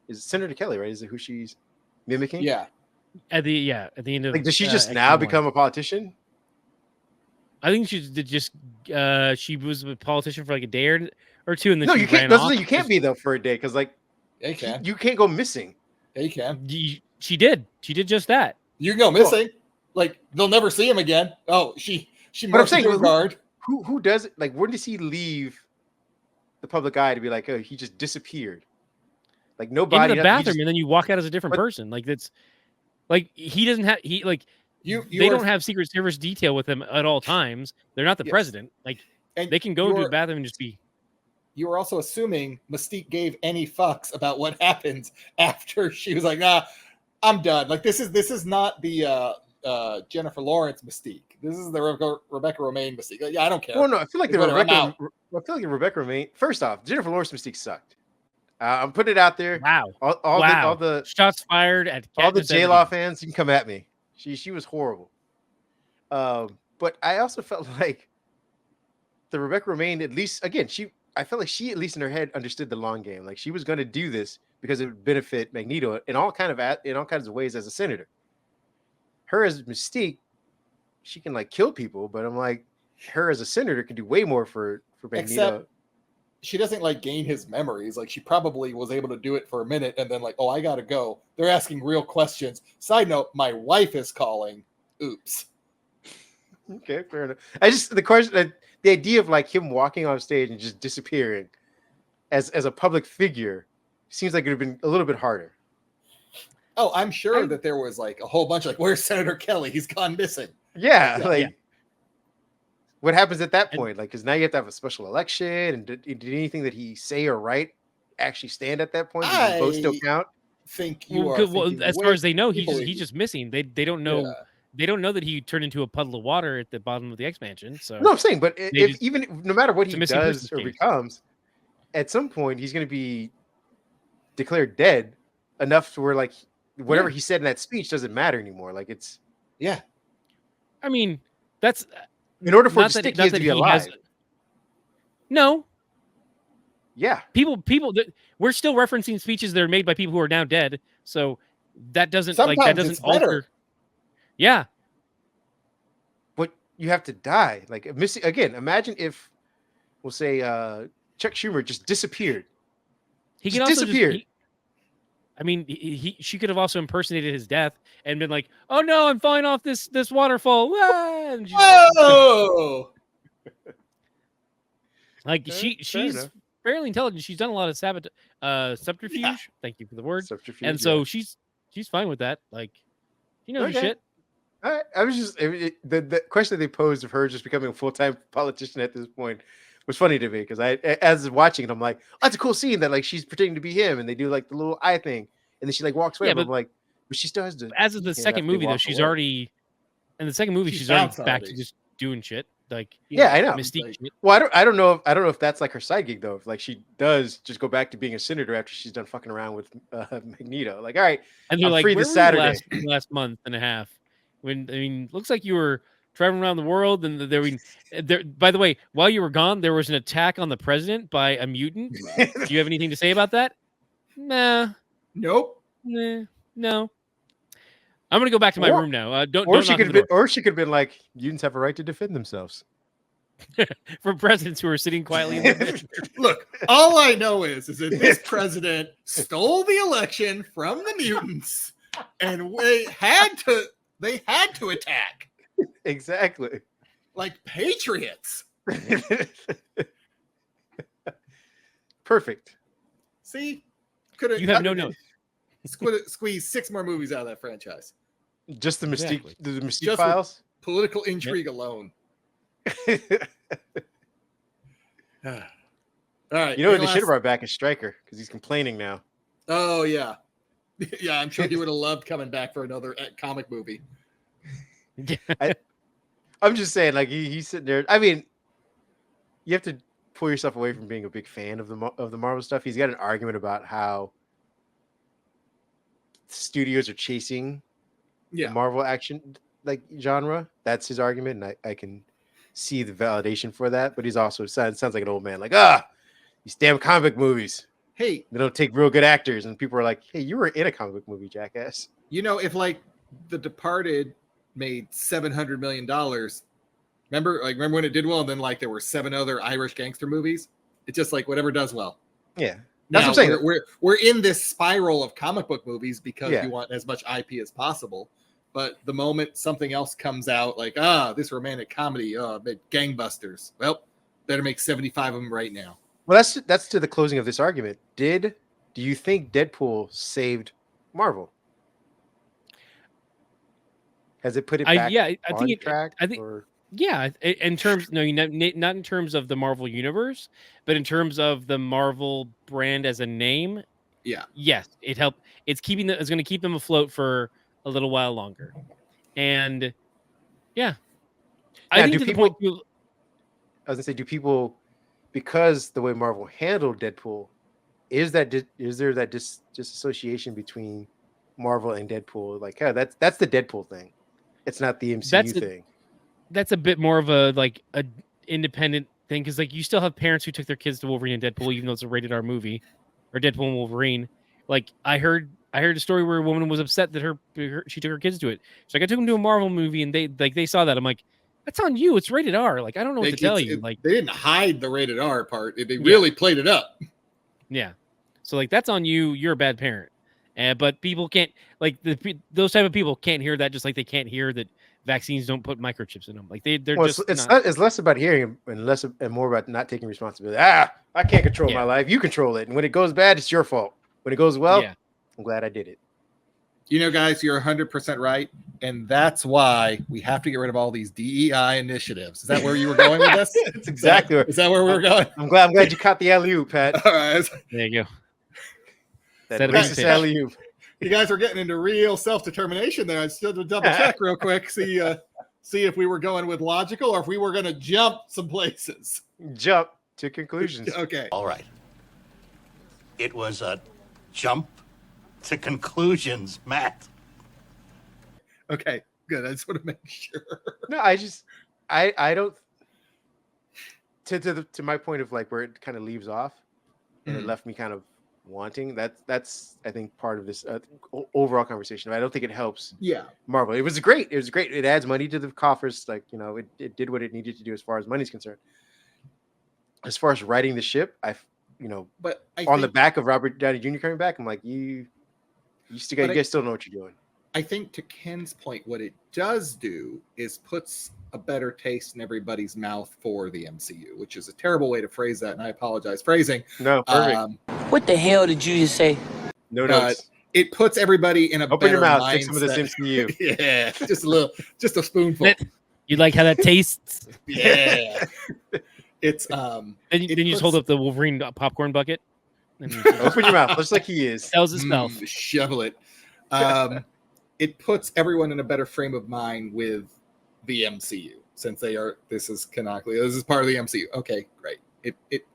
Is Senator Kelly, right? Is it who she's mimicking? Yeah. At the end of like, does she just now become a politician? I think she did just she was a politician for like a day or two, and then you can't. You can't be though for a day because like you can't go missing. Yeah, you can. She did just that. You can go missing. Like they'll never see him again. Oh, she. But I'm saying, who does it? Like, when does he leave the public eye to be like, oh, he just disappeared? Like, nobody in the bathroom, and then you walk out as a different person. Like, that's like he doesn't have they don't have Secret Service detail with him at all times. They're not the president. Like, and they can go to the bathroom and just be. You were also assuming Mystique gave any fucks about what happens after she was like, nah, I'm done. Like, this is not the Jennifer Lawrence Mystique. This is the Rebecca Romijn Mystique. Like, yeah, I don't care. Well, no, I feel like Rebecca Romijn. First off, Jennifer Lawrence Mystique sucked. I'm putting it out there. Wow. All the shots fired at all the J-Law fans. You can come at me. She was horrible. But I also felt like the Rebecca Romijn, at least, again, I felt like she, at least in her head, understood the long game. Like, she was going to do this because it would benefit Magneto in all kinds of ways as a senator. Her as Mystique, she can like kill people, but I'm like, her as a senator can do way more for Magneto. Except she doesn't like gain his memories. Like, she probably was able to do it for a minute and then like, oh, I gotta go. They're asking real questions. Side note, my wife is calling. Oops. Okay, fair enough. The idea of like him walking on stage and just disappearing as a public figure seems like it would have been a little bit harder. Oh, I'm sure that there was like a whole bunch of like, where's Senator Kelly? He's gone missing. Yeah, what happens at that point? Like, because now you have to have a special election, and did anything that he say or write actually stand at that point? Does vote still count? Think as far as they know, he's just missing. They don't know. Yeah. They don't know that he turned into a puddle of water at the bottom of the X-Mansion. So no, I'm saying, but no matter what he does or becomes, at some point he's going to be declared dead enough to where like whatever he said in that speech doesn't matter anymore. Like, it's I mean, that's in order for Mystique to be alive. No. Yeah. People we're still referencing speeches that are made by people who are now dead. So that doesn't alter. Yeah. But you have to die. Like, again, imagine if we'll say Chuck Schumer just disappeared. He can also disappear. She could have also impersonated his death and been like, "Oh no, I'm falling off this waterfall." Whoa! Like, she's fairly intelligent. She's done a lot of subterfuge. Yeah. Thank you for the word. Subterfuge, and so she's fine with that. Like, you know her shit. I was just the question that they posed of her just becoming a full-time politician at this point was funny to me, because as watching it, I'm like, oh, that's a cool scene that like she's pretending to be him, and they do like the little eye thing, and then she like walks away. Yeah, but I'm like, but she still has to. As of the second movie, though, she's already in the second movie. She's already back to just doing shit. Like, I know. Mystique. Like, well, I don't know if that's like her side gig though. If like she does just go back to being a senator after she's done fucking around with Magneto. Like, all right, and they're like, free this Saturday. Last month and a half. Looks like you were traveling around the world, and there. By the way, while you were gone, there was an attack on the president by a mutant. Do you have anything to say about that? Nah. Nope. Nah. No. I'm gonna go back to my room now. She could have been like, mutants have a right to defend themselves. For presidents who are sitting quietly in the Look, all I know is that this president stole the election from the mutants, and they had to attack. Exactly. Like patriots. Perfect. See? You have no notes. Squeeze 6 more movies out of that franchise. Just the Mystique, the Mystique files? Political intrigue alone. All right. You know what they should have brought back is Stryker, because he's complaining now. Oh, yeah. Yeah, I'm sure he would have loved coming back for another comic movie. I'm just saying, like, he's sitting there. I mean, you have to pull yourself away from being a big fan of the Marvel stuff. He's got an argument about how studios are chasing the Marvel action like genre. That's his argument, and I can see the validation for that. But he's also sounds like an old man, like, these damn comic movies. Hey, they don't take real good actors, and people are like, hey, you were in a comic book movie, jackass. You know, if like The Departed made $700 million, remember when it did well, and then like there were 7 other Irish gangster movies. It's just like whatever does well. Yeah. That's what I'm saying. We're in this spiral of comic book movies because you want as much IP as possible. But the moment something else comes out, like, this romantic comedy, gangbusters. Well, better make 75 of them right now. Well, that's to the closing of this argument. Do you think Deadpool saved Marvel? Has it put it back on track? Yeah, in terms not in terms of the Marvel universe, but in terms of the Marvel brand as a name. Yeah. Yes, it helped. It's going to keep them afloat for a little while longer. And yeah, I think to the point. I was gonna say, do people, because the way Marvel handled Deadpool, is there that disassociation between Marvel and Deadpool? Like, that's the Deadpool thing. It's not the MCU thing. That's a bit more of a independent thing, because like you still have parents who took their kids to Wolverine and Deadpool, even though it's a rated R movie, or Deadpool and Wolverine. Like I heard a story where a woman was upset that she took her kids to it. She's like, I took them to a Marvel movie and they saw that. I'm like, that's on you. It's rated R. Like, I don't know what to tell you. Like, they didn't hide the rated R part. They really played it up. Yeah. So like, that's on you. You're a bad parent. But people can't, like, those type of people can't hear that, just like they can't hear that vaccines don't put microchips in them. Like it's less about hearing and more about not taking responsibility. I can't control my life. You control it. And when it goes bad, it's your fault. When it goes well, I'm glad I did it. You know, guys, you're 100% right. And that's why we have to get rid of all these DEI initiatives. Is that where you were going with this? That's exactly Is that where we were going? I'm glad you caught the alley-oop, Pat. All right. There you go. Alley-oop. You guys were getting into real self-determination there. I still had to double check real quick, see if we were going with logical or if we were going to jump some places. Jump to conclusions. Okay. All right. It was a jump to conclusions, Matt. Okay, good. I just want to make sure. No, I don't. To my point of like where it kind of leaves off, and it left me kind of wanting. That's I think part of this overall conversation. I don't think it helps. Yeah, Marvel. It was great. It adds money to the coffers. Like, you know, it did what it needed to do as far as money's concerned. As far as riding the ship, but I think the back of Robert Downey Jr. coming back, I'm like, you guys still know what you're doing. I think to Ken's point, what it does do is puts a better taste in everybody's mouth for the MCU, which is a terrible way to phrase that, and I apologize. Phrasing. No, perfect. What the hell did you just say? No notes. It puts everybody in a Open better your mouth. mindset. Take some of this MCU. Yeah, just a spoonful. You like how that tastes? Yeah. It's then you just hold up the Wolverine popcorn bucket. Open your mouth, just like he is. Tells his mouth. Shovel it. It puts everyone in a better frame of mind with the MCU, since this is canonically, this is part of the MCU. Okay, great. It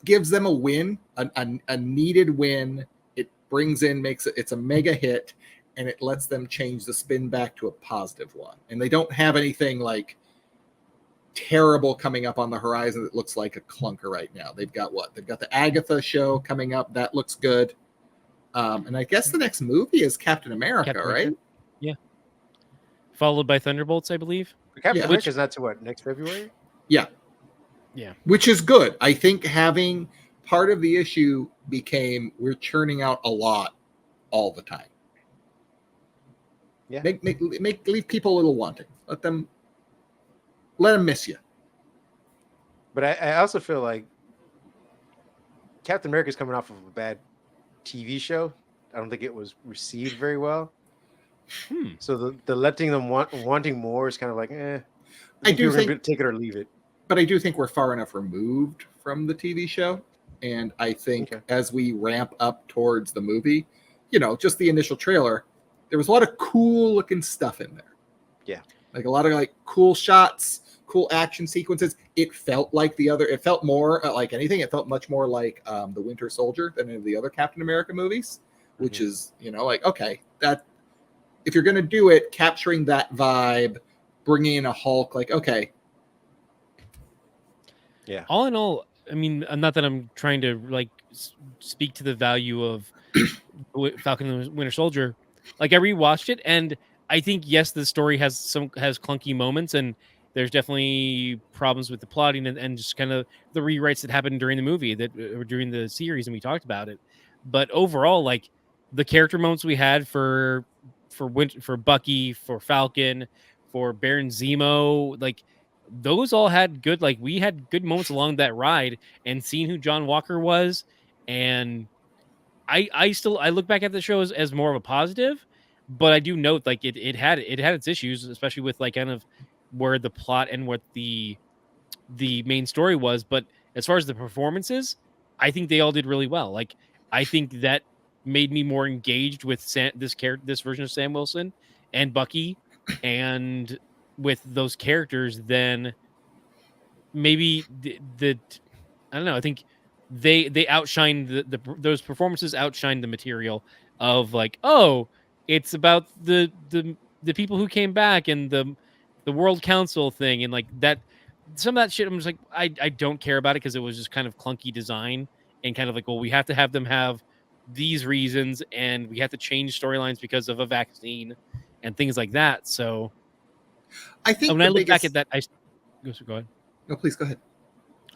gives them a win, a needed win. It brings in, it's a mega hit, and it lets them change the spin back to a positive one. And they don't have anything like terrible coming up on the horizon that looks like a clunker right now. They've got the Agatha show coming up. That looks good. And I guess the next movie is Captain America, right? Yeah. Followed by Thunderbolts, I believe. Captain America's not to what, next February? Yeah. Yeah. Which is good. I think having part of the issue became we're churning out a lot all the time. Yeah. Leave people a little wanting. Let them miss you. But I also feel like Captain America's coming off of a bad TV show. I don't think it was received very well. So the letting them wanting more is kind of like, I do think take it or leave it. But I do think we're far enough removed from the TV show, and I think as we ramp up towards the movie, just the initial trailer, there was a lot of cool looking stuff in there. Yeah, like a lot of like cool shots, cool action sequences. It felt like it felt more like anything. It felt much more like the Winter Soldier than any of the other Captain America movies, which is, like, okay, that if you're going to do it, capturing that vibe, bringing in a Hulk, like, okay. Yeah. All in all, I mean, not that I'm trying to like speak to the value of Falcon and the Winter Soldier. Like, I rewatched it, and I think, yes, the story has clunky moments, and there's definitely problems with the plotting and just kind of the rewrites that happened during the movie or during the series, and we talked about it. But overall, like, the character moments we had for for Bucky, for Falcon, for Baron Zemo, like those all had good, like we had good moments along that ride, and seeing who John Walker was, and I look back at the show as more of a positive, but I do note like it had its issues, especially with like kind of where the plot and what the main story was. But as far as the performances, I think they all did really well. Like I think that made me more engaged with this version of Sam Wilson and Bucky, and with those characters than maybe the I don't know. I think they outshined those performances outshined the material of like, oh, it's about the people who came back and the World Council thing, and like that some of that shit I'm just like I don't care about it because it was just kind of clunky design and kind of like, well, we have to have them have these reasons and we have to change storylines because of a vaccine and things like that. So I think when I look back at that, go ahead. No, please go ahead.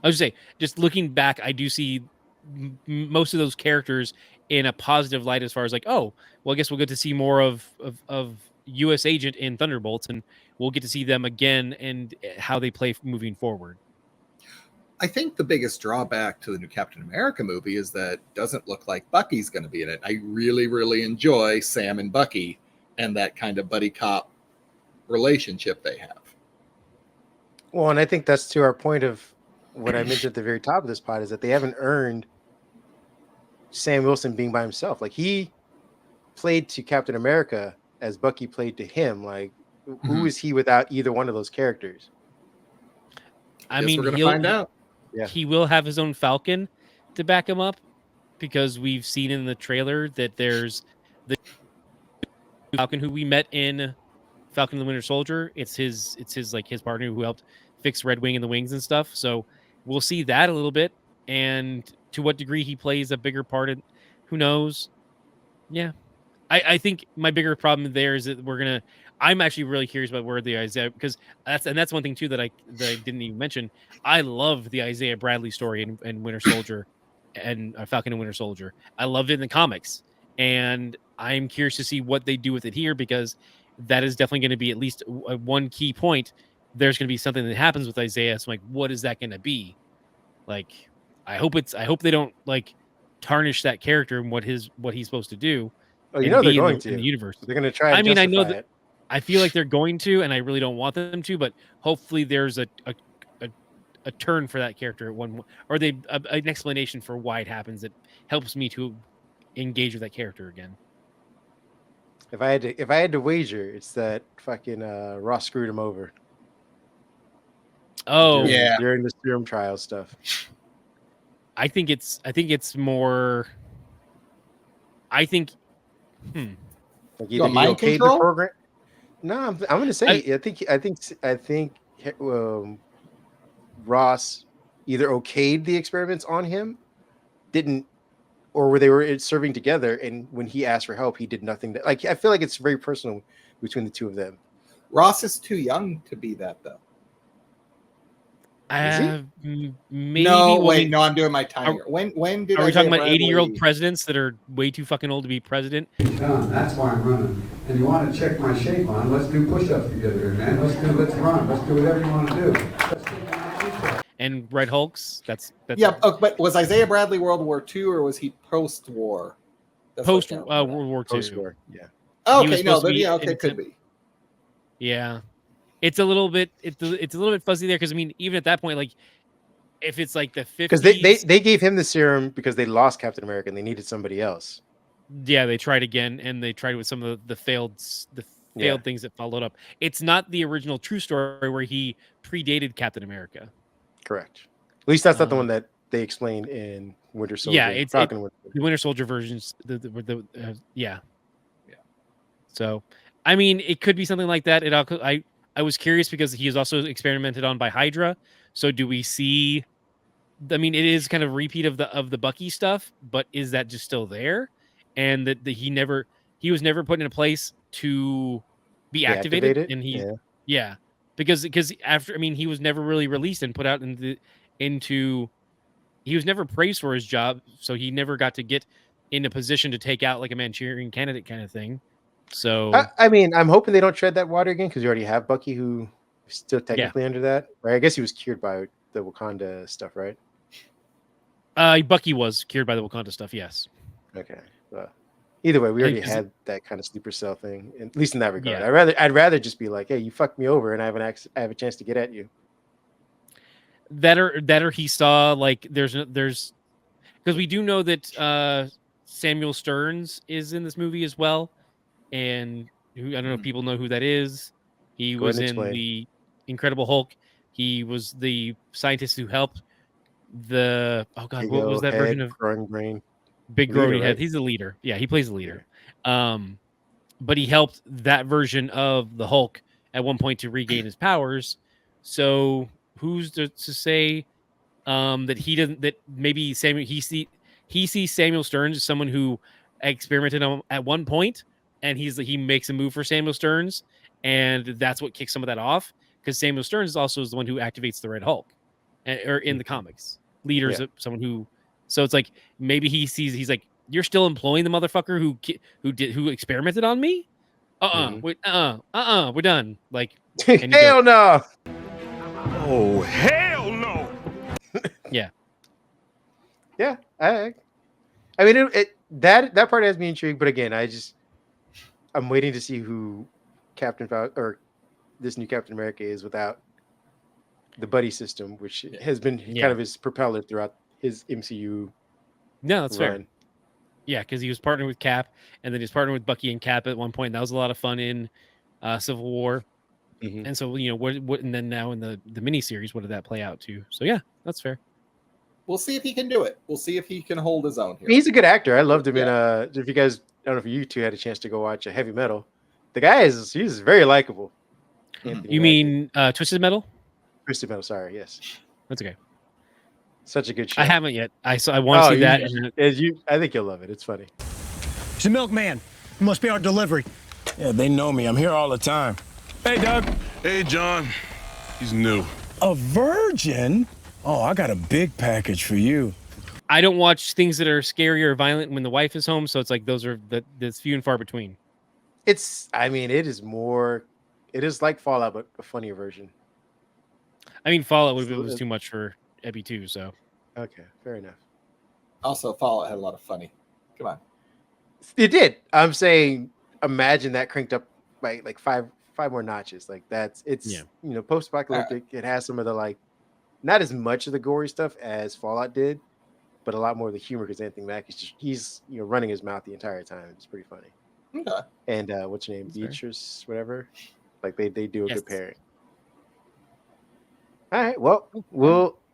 I was just say, just looking back, I do see most of those characters in a positive light as far as like, oh, well, I guess we'll get to see more of U.S. Agent in Thunderbolts, and we'll get to see them again and how they play moving forward. I think the biggest drawback to the new Captain America movie is that it doesn't look like Bucky's going to be in it. I really, really enjoy Sam and Bucky and that kind of buddy cop relationship they have. Well, and I think that's to our point of what I mentioned at the very top of this pod is that they haven't earned Sam Wilson being by himself. Like he played to Captain America as Bucky played to him. Like who is he without either one of those characters? I mean, we're going to find out. Yeah. He will have his own Falcon to back him up because we've seen in the trailer that there's the Falcon who we met in Falcon and the Winter Soldier. It's his like his partner who helped fix Red Wing and the Wings and stuff. So we'll see that a little bit, and to what degree he plays a bigger part in, who knows? Yeah, I think my bigger problem there is that I'm actually really curious about where the Isaiah, because that's one thing too that I didn't even mention. I love the Isaiah Bradley story in Winter Soldier and Falcon and Winter Soldier. I loved it in the comics, and I'm curious to see what they do with it here, because that is definitely going to be at least one key point. There's going to be something that happens with Isaiah. So I'm like, what is that going to be? Like, I hope they don't like tarnish that character and what he's supposed to do. Oh, you know they're going to in the universe. They're going to try. I mean, I know that. It. I feel like they're going to, and I really don't want them to. But hopefully, there's a turn for that character at one, or an explanation for why it happens that helps me to engage with that character again. If I had to wager, it's that fucking Ross screwed him over. Oh during the serum trial stuff. I think it's more. I think. Like either he okayed the program. No, I'm going to say I think Ross either okayed the experiments on him, didn't, or they were serving together, and when he asked for help, he did nothing. I feel like it's very personal between the two of them. Ross is too young to be that, though. Maybe. No, wait, no, I'm doing my timer. When did are we talking about 80-year-old presidents that are way too fucking old to be president? John, that's why I'm running. And you want to check my shape on? Let's do push-ups together here, man. Let's run. Let's do whatever you want to do. And Red Hulks. That's yeah. But was Isaiah Bradley World War II or was he post-war? Post World War II. Post-war. Yeah. Okay, no, but yeah, okay, could be. Yeah. It's a little bit fuzzy there because I mean, even at that point, like if it's like the 50s, because they gave him the serum because they lost Captain America and they needed somebody else. Yeah, they tried again, and they tried with some of the failed things that followed up. It's not the original true story where he predated Captain America. Correct. At least that's not the one that they explained in Winter Soldier. Yeah, it's the Winter Soldier versions. Yeah. So, I mean, it could be something like that. I was curious because he is also experimented on by Hydra. So do we see? I mean, it is kind of a repeat of the Bucky stuff, but is that just still there? And that he was never put in a place to be activated. And because after, I mean, he was never really released and put out into. He was never praised for his job, so he never got to get in a position to take out like a Manchurian candidate kind of thing. So I mean, I'm hoping they don't tread that water again because you already have Bucky, who is still technically under that, right? I guess he was cured by the Wakanda stuff, right? Bucky was cured by the Wakanda stuff. Yes. Okay. Well, either way, we I already think 'cause had that kind of sleeper cell thing, at least in that regard. Yeah. I'd rather just be like, hey, you fucked me over, and I have a chance to get at you. That or he saw like there's because we do know that Samuel Stearns is in this movie as well, and I don't know if people know who that is. He Go was ahead and in explain. the Incredible Hulk. He was the scientist who helped the Big what was old that head, version of growing brain? Big Leader, Grody Head? right? He's the leader. Yeah, he plays the leader. But he helped that version of the Hulk at one point to regain his powers. So who's to say that he doesn't, that maybe Samuel he sees Samuel Stearns as someone who experimented on at one point, and he makes a move for Samuel Stearns, and that's what kicks some of that off, because Samuel Stearns is also the one who activates the Red Hulk, or in the comics, leaders of someone who. So it's like maybe he's like, you're still employing the motherfucker who experimented on me. We're done. Like, and he Hell no. Oh, hell no. Yeah. Yeah, I mean, that part has me intrigued, but again, I'm waiting to see who Captain Falcon or this new Captain America is without the buddy system, which has been kind of his propeller throughout his MCU. No, that's run. fair. Yeah, because he was partnering with Cap, and then he's partnering with Bucky and Cap at one point. And that was a lot of fun in Civil War. Mm-hmm. And so, what, and then now in the miniseries, what did that play out to? So yeah, that's fair. We'll see if he can do it. We'll see if he can hold his own here. He's a good actor. I loved him in if you guys, I don't know if you two had a chance to go watch Heavy Metal. The guy he's very likable. You mean Twisted Metal? Twisted Metal, sorry, yes. That's okay. Such a good show. I haven't yet. I want to see that. I think you'll love it. It's funny. It's a milkman. It must be our delivery. Yeah, they know me. I'm here all the time. Hey, Doug. Hey, John. He's new. A virgin? Oh, I got a big package for you. I don't watch things that are scary or violent when the wife is home, so it's like those are that's few and far between. It is like Fallout, but a funnier version. I mean, Fallout was too much for Ebby too, so. Okay, fair enough. Also, Fallout had a lot of funny. Come on. It did. I'm saying, imagine that cranked up by like five more notches. Like post-apocalyptic. It has some of the like, not as much of the gory stuff as Fallout did, but a lot more of the humor because Anthony Mack is he's running his mouth the entire time. It's pretty funny. Okay. And what's your name? Beatrice, whatever. Like they do a good pairing. All right. Well,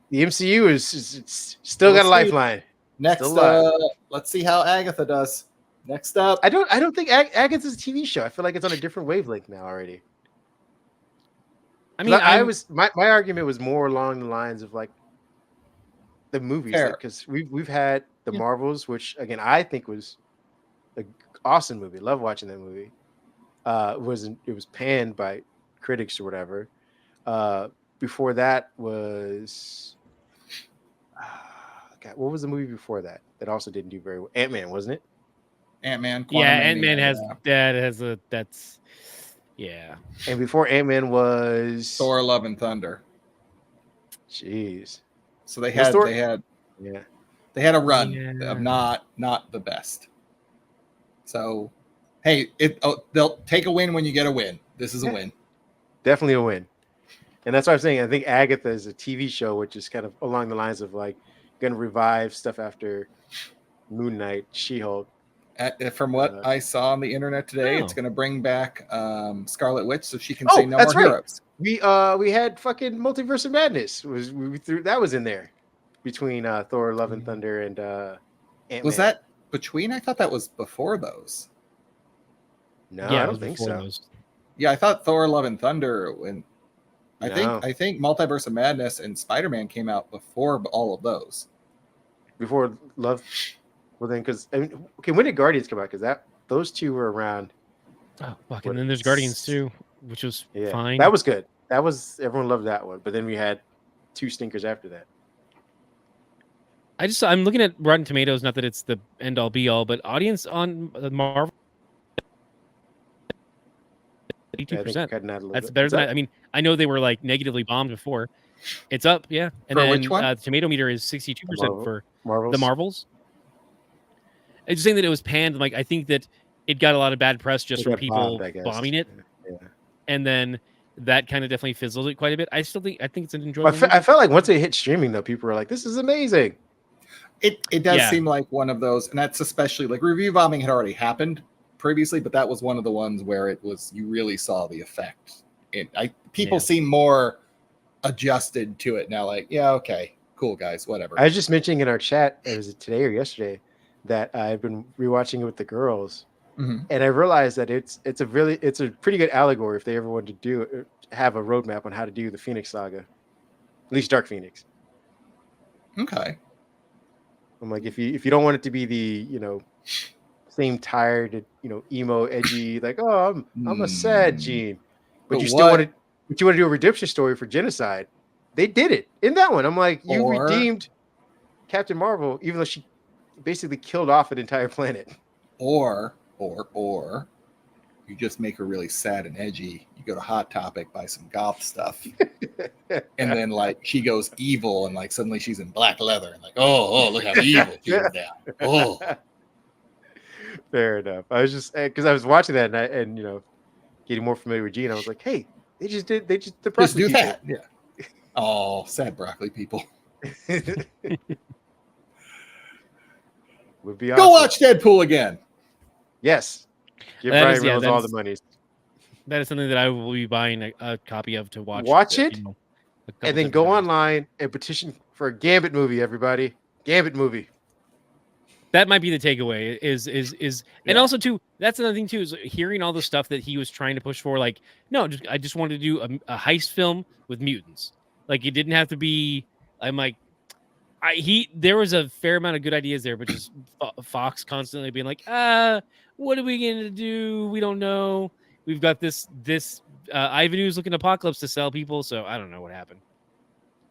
the MCU is still got a lifeline. Next, let's see how Agatha does. Next up, I don't think Agatha's a TV show. I feel like it's on a different wavelength now already. I mean, my argument was more along the lines of like the movies, because we've had the Marvels, which again I think was an awesome movie. Love watching that movie. It was panned by critics or whatever. Before that was what was the movie before that also didn't do very well? Ant-Man, wasn't it? Ant-Man. Ant-Man that's. And before Ant-Man was Thor: Love and Thunder. Jeez. So they had a run of not the best. So hey, they'll take a win when you get a win. This is a win. Definitely a win. And that's what I'm saying. I think Agatha is a TV show, which is kind of along the lines of like going to revive stuff after Moon Knight, She-Hulk. From what I saw on the internet today, it's going to bring back Scarlet Witch so she can say no more heroes. We had fucking Multiverse of Madness. That was in there between Thor: Love and Thunder and Ant-Man. Was that between? I thought that was before those. No, I don't think so. Those. Yeah, I thought Thor: Love and Thunder I think Multiverse of Madness and Spider-Man came out before all of those. Before Love. Well, then, when did Guardians come out? Because those two were around. Oh, fuck! And then there's Guardians 2, which was fine. That was good. Everyone loved that one. But then we had two stinkers after that. I'm looking at Rotten Tomatoes. Not that it's the end all be all, but audience on Marvel 82%. That's better than I mean. I know they were like negatively bombed before. It's up, yeah. And For then which one? The tomato meter is 62% for Marvels. the Marvels. I'm just saying that it was panned. Like I think that it got a lot of bad press just from people bombing it, and then that kind of definitely fizzled it quite a bit. I think it's an enjoyable. I felt like once it hit streaming, though, people were like, "This is amazing." It does seem like one of those, and that's especially like review bombing had already happened previously, but that was one of the ones where it was you really saw the effect. People seem more adjusted to it now. Like, yeah, okay, cool, guys, whatever. I was just mentioning in our chat, was it today or yesterday, that I've been rewatching it with the girls, and I realized that it's a pretty good allegory if they ever wanted to have a roadmap on how to do the Phoenix saga, at least Dark Phoenix. Okay. I'm like, if you don't want it to be the same tired emo edgy like I'm a sad Jean, but you still want to do a redemption story for genocide. They did it in that one. I'm like, you redeemed Captain Marvel even though she basically killed off an entire planet. Or you just make her really sad and edgy. You go to Hot Topic, buy some goth stuff, and then like she goes evil, and like suddenly she's in black leather, and like oh look how evil she is now. Oh, fair enough. I was just because I was watching that and getting more familiar with Jean. I was like, hey, they just do that. Yeah. Oh, sad broccoli people. Would be Go awesome. watch Deadpool again. Yes. Give Ryan Reynolds all the money. That is something that I will be buying a copy of to watch. Watch it, and then go online and petition for a Gambit movie. Everybody, Gambit movie. That might be the takeaway. And also too. That's another thing too. Is hearing all the stuff that he was trying to push for. Like, no, I just wanted to do a heist film with mutants. Like, it didn't have to be. I'm like, there was a fair amount of good ideas there, but just Fox constantly being like, what are we going to do? We don't know. We've got this Ivan Ooze looking apocalypse to sell people, so I don't know what happened.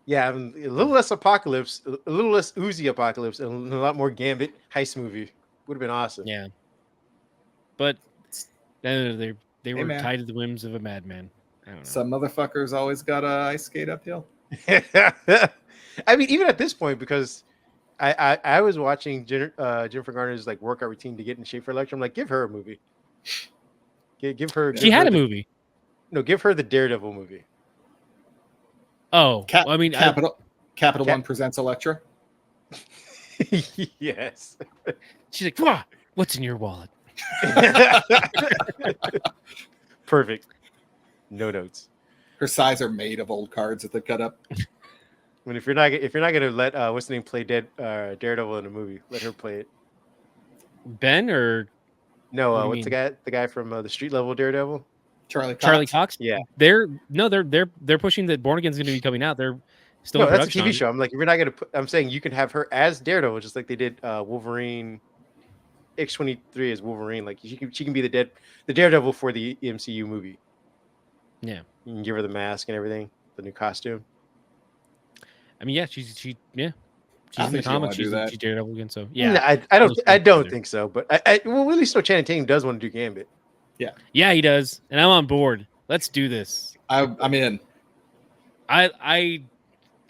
Yeah, a little less apocalypse, a little less oozy apocalypse, and a lot more Gambit heist movie would have been awesome. Yeah, but they were tied to the whims of a madman. I don't know. Some motherfuckers always got to ice skate uphill. I mean, even at this point, because I was watching Jennifer Garner's like workout routine to get in shape for Elektra. I'm like, give her a movie. Give her. She had a movie. No, give her the Daredevil movie. Oh, I mean, Capital One presents Elektra. Yes. She's like, come on, what's in your wallet? Perfect. No notes. Her size are made of old cards that they cut up. I mean, if you're not gonna let what's the name play Daredevil in a movie, let her play it. Ben or no? What's the guy from the street level Daredevil? Charlie Cox. Yeah, they're pushing that Born Again's going to be coming out. They're still in that's a production TV show. I'm like, if you're not gonna I'm saying you can have her as Daredevil, just like they did Wolverine. X-23 as Wolverine. Like she can be the Daredevil for the MCU movie. Yeah, you can give her the mask and everything, the new costume. I mean, yeah, she's in the comics. She's Daredevil again. So yeah, no, I don't think so. But well, at least no Channing Tatum does want to do Gambit. Yeah, he does, and I'm on board. Let's do this. I'm in.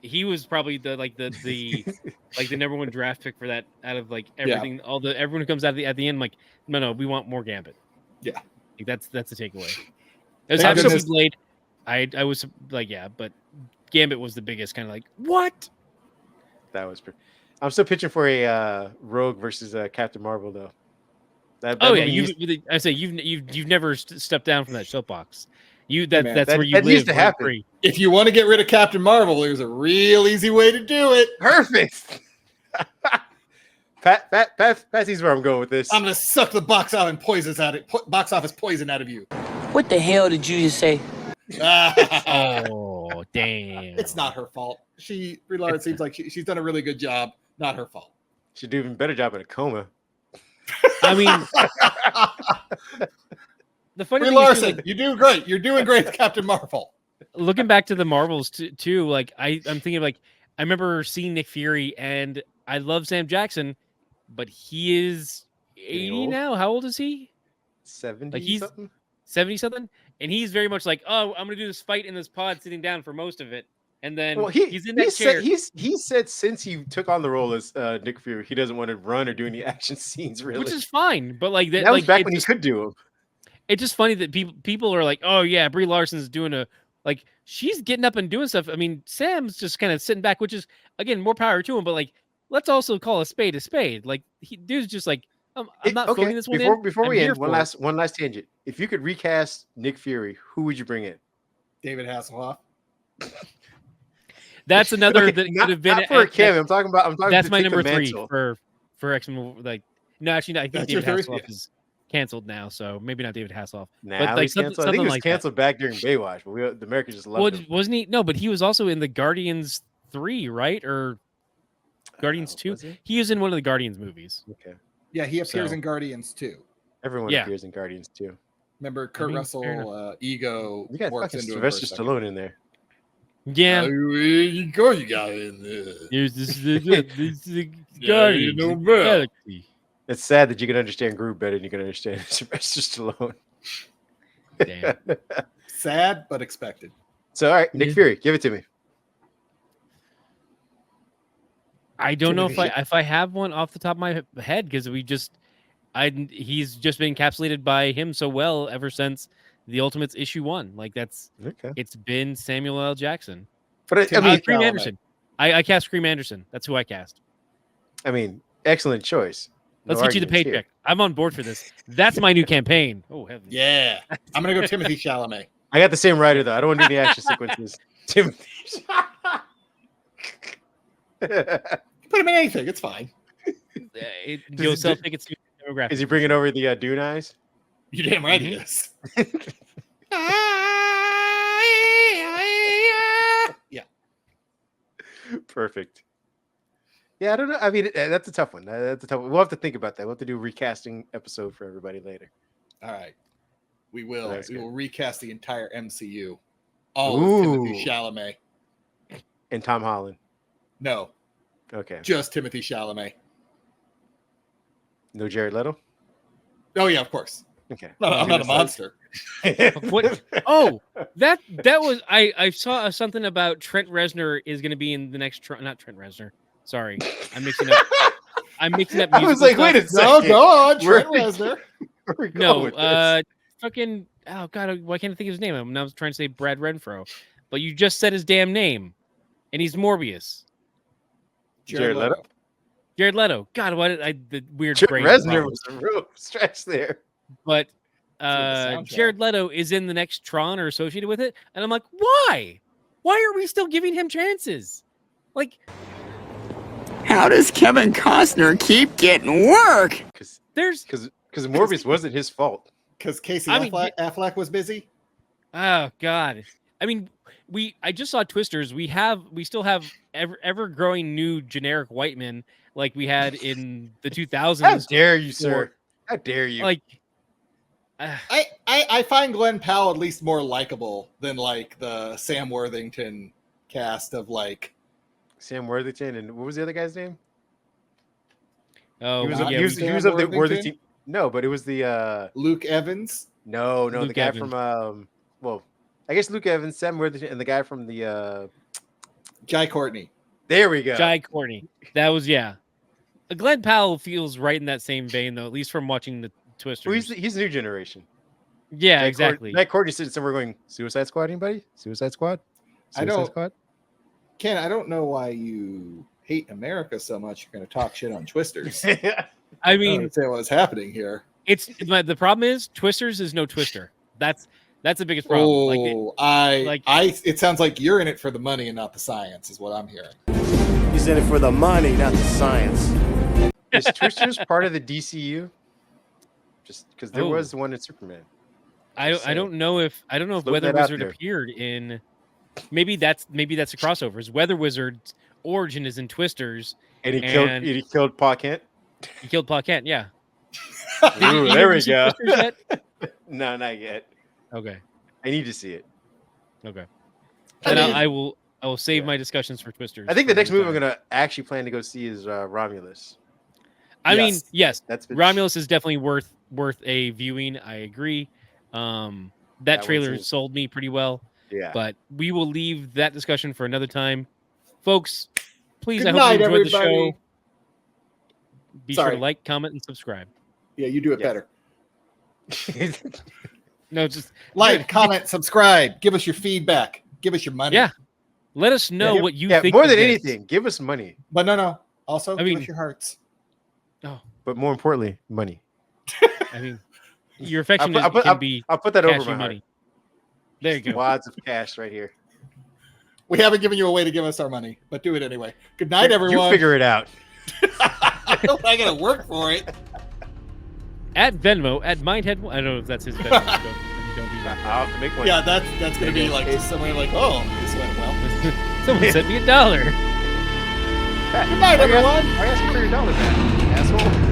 He was probably the like the number one draft pick for that out of like everything. Yeah. Everyone who comes out at the end, like no, we want more Gambit. Yeah, like, that's the takeaway. It was Happy Blade. I was like, yeah, but Gambit was the biggest kind of like what? That was. I'm still pitching for a Rogue versus Captain Marvel though. You've never stepped down from that soapbox. That's where you live. Used to happen. Free. If you want to get rid of Captain Marvel, there's a real easy way to do it. Perfect. Patsy's where I'm going with this. I'm gonna suck the box office poison out of you. What the hell did you just say? Oh damn! It's not her fault. It seems like she's done a really good job. Not her fault. She'd do an even better job in a coma. I mean, the funny thing Larson, is, like, you do great. You're doing great, Captain Marvel. Looking back to the Marvels too, like I'm thinking like I remember seeing Nick Fury, and I love Sam Jackson, but he is 80 now. How old is he? 70. Like he's something? 70 something, and he's very much like, oh, I'm gonna do this fight in this pod, sitting down for most of it, and then Well, he's in that chair. He said since he took on the role as Nick Fury, he doesn't want to run or do any action scenes, really. Which is fine, but like that was like, back when he could do them. It's just funny that people are like, oh yeah, Brie Larson's doing like she's getting up and doing stuff. I mean, Sam's just kind of sitting back, which is again more power to him. But like, let's also call a spade a spade. Like, dude's just like, I'm not phoning this one before in. we end, one last tangent. If you could recast Nick Fury, who would you bring in? David Hasselhoff. That's another that could have been not for a cameo. I'm talking that's my number 3 mantle. for X-Men. Like, no, actually, no, I think That's David your Hasselhoff is canceled now, so maybe not David Hasselhoff. Nah, but like I think he was like canceled back during Baywatch, but the Americans just loved him. Wasn't he? No, but he was also in the Guardians 3, right? Or Guardians 2? He was in one of the Guardians movies. Okay. Yeah, he appears in Guardians 2. Everyone appears in Guardians 2. Remember, Kurt Russell, ego. You got works fucking into Sylvester Stallone in there. Yeah. You got in there. Here's this the Guardians Galaxy. It's sad that you can understand Groot better than you can understand Sylvester Stallone. Damn. Sad, but expected. So, all right, Nick Fury, give it to me. I don't know if I have one off the top of my head because he's just been encapsulated by him so well ever since the Ultimates issue 1. Like it's been Samuel L. Jackson. But I mean, Kareem Anderson. I cast Kareem Anderson. That's who I cast. I mean, excellent choice. Let's get you the paycheck. Here. I'm on board for this. That's my new campaign. Oh, heavens. Yeah. I'm going to go Timothy Chalamet. I got the same writer, though. I don't want to do the action sequences. Timothy. Put him in anything. It's fine. You'll sell tickets to demographic. Is he bringing over the Dune eyes? You damn right he is. Yeah. Perfect. Yeah, I don't know. I mean, that's a tough one. That's a tough one. We'll have to think about that. We'll have to do a recasting episode for everybody later. All right. We will. That's we good. will recast the entire MCU. All of Timothy Chalamet. And Tom Holland. No. Okay. Just Timothy Chalamet. No Jared Leto? Oh, yeah, of course. Okay. I'm not a monster. What? Oh, that was I saw something about Trent Reznor is going to be in the next not Trent Reznor. Sorry, I'm mixing up. I was like, wait a second. No, go on, Trent Reznor. No, fucking. Oh God, why can't I think of his name? I was trying to say Brad Renfro, but you just said his damn name, and he's Morbius. Jared Leto. Jared Leto. God, why did the weird Trent Reznor was a real stretch there. But Jared Leto is in the next Tron or associated with it, and I'm like, why? Why are we still giving him chances? Like, how does Kevin Costner keep getting work? Because Morbius wasn't his fault. Because Casey Affleck was busy. Oh God! I mean, I just saw Twisters. We still have ever growing new generic white men like we had in the 2000s. How dare you, sir? How dare you? Like, I find Glenn Powell at least more likable than like the Sam Worthington cast of like Sam Worthington and what was the other guy's name? Oh, he was of the Worthington. No, but it was the Luke Evans. No, Luke the guy Evans. from well, I guess Luke Evans, Sam Worthington, and the guy from the Jai Courtney. There we go. Jai Courtney. That was Glenn Powell feels right in that same vein though, at least from watching the Twisters. Well, he's the new generation. Yeah, exactly. Jai Courtney sitting somewhere going, Suicide Squad, anybody? Suicide Squad? Squad? Ken, I don't know why you hate America so much. You're going to talk shit on Twisters. I mean, I don't understand what's happening here. The problem is Twisters is no Twister. That's the biggest problem. It sounds like you're in it for the money and not the science, is what I'm hearing. He's in it for the money, not the science. Is Twisters part of the DCU? Just because there was one in Superman. I don't know if Weather Wizard appeared in. Maybe that's a crossover. His Weather Wizard's origin is in Twisters, and he killed Pa Kent. He killed Pa Kent. Yeah. Ooh, there we go. No, not yet. Okay. I need to see it. Okay. And I will save my discussions for Twisters. I think the next movie I'm gonna actually plan to go see is Romulus. I mean, yes, Romulus is definitely worth a viewing. I agree. That trailer sold me pretty well. Yeah. But we will leave that discussion for another time. Folks, please, Good I hope night, you enjoyed everybody. the show. Be sure to like, comment, and subscribe. Yeah, you do it better. No, just like, comment, subscribe. Give us your feedback. Give us your money. Yeah. Let us know what you think. More of than this. anything, give us money. But no. Also, I mean, give us your hearts. Oh, but more importantly, money. I mean, your affection I'll put that over my money. heart. There you go. Wads of cash right here. We haven't given you a way to give us our money, but do it anyway. Good night, everyone. You figure it out. I gotta work for it. At Venmo, at Mindhead. I don't know if that's his Venmo. don't do that. I'll have to make one. Yeah, that's gonna be like somewhere like, oh, this went well. Someone sent me $1. Good night, everyone. I asked for your $1 back, asshole.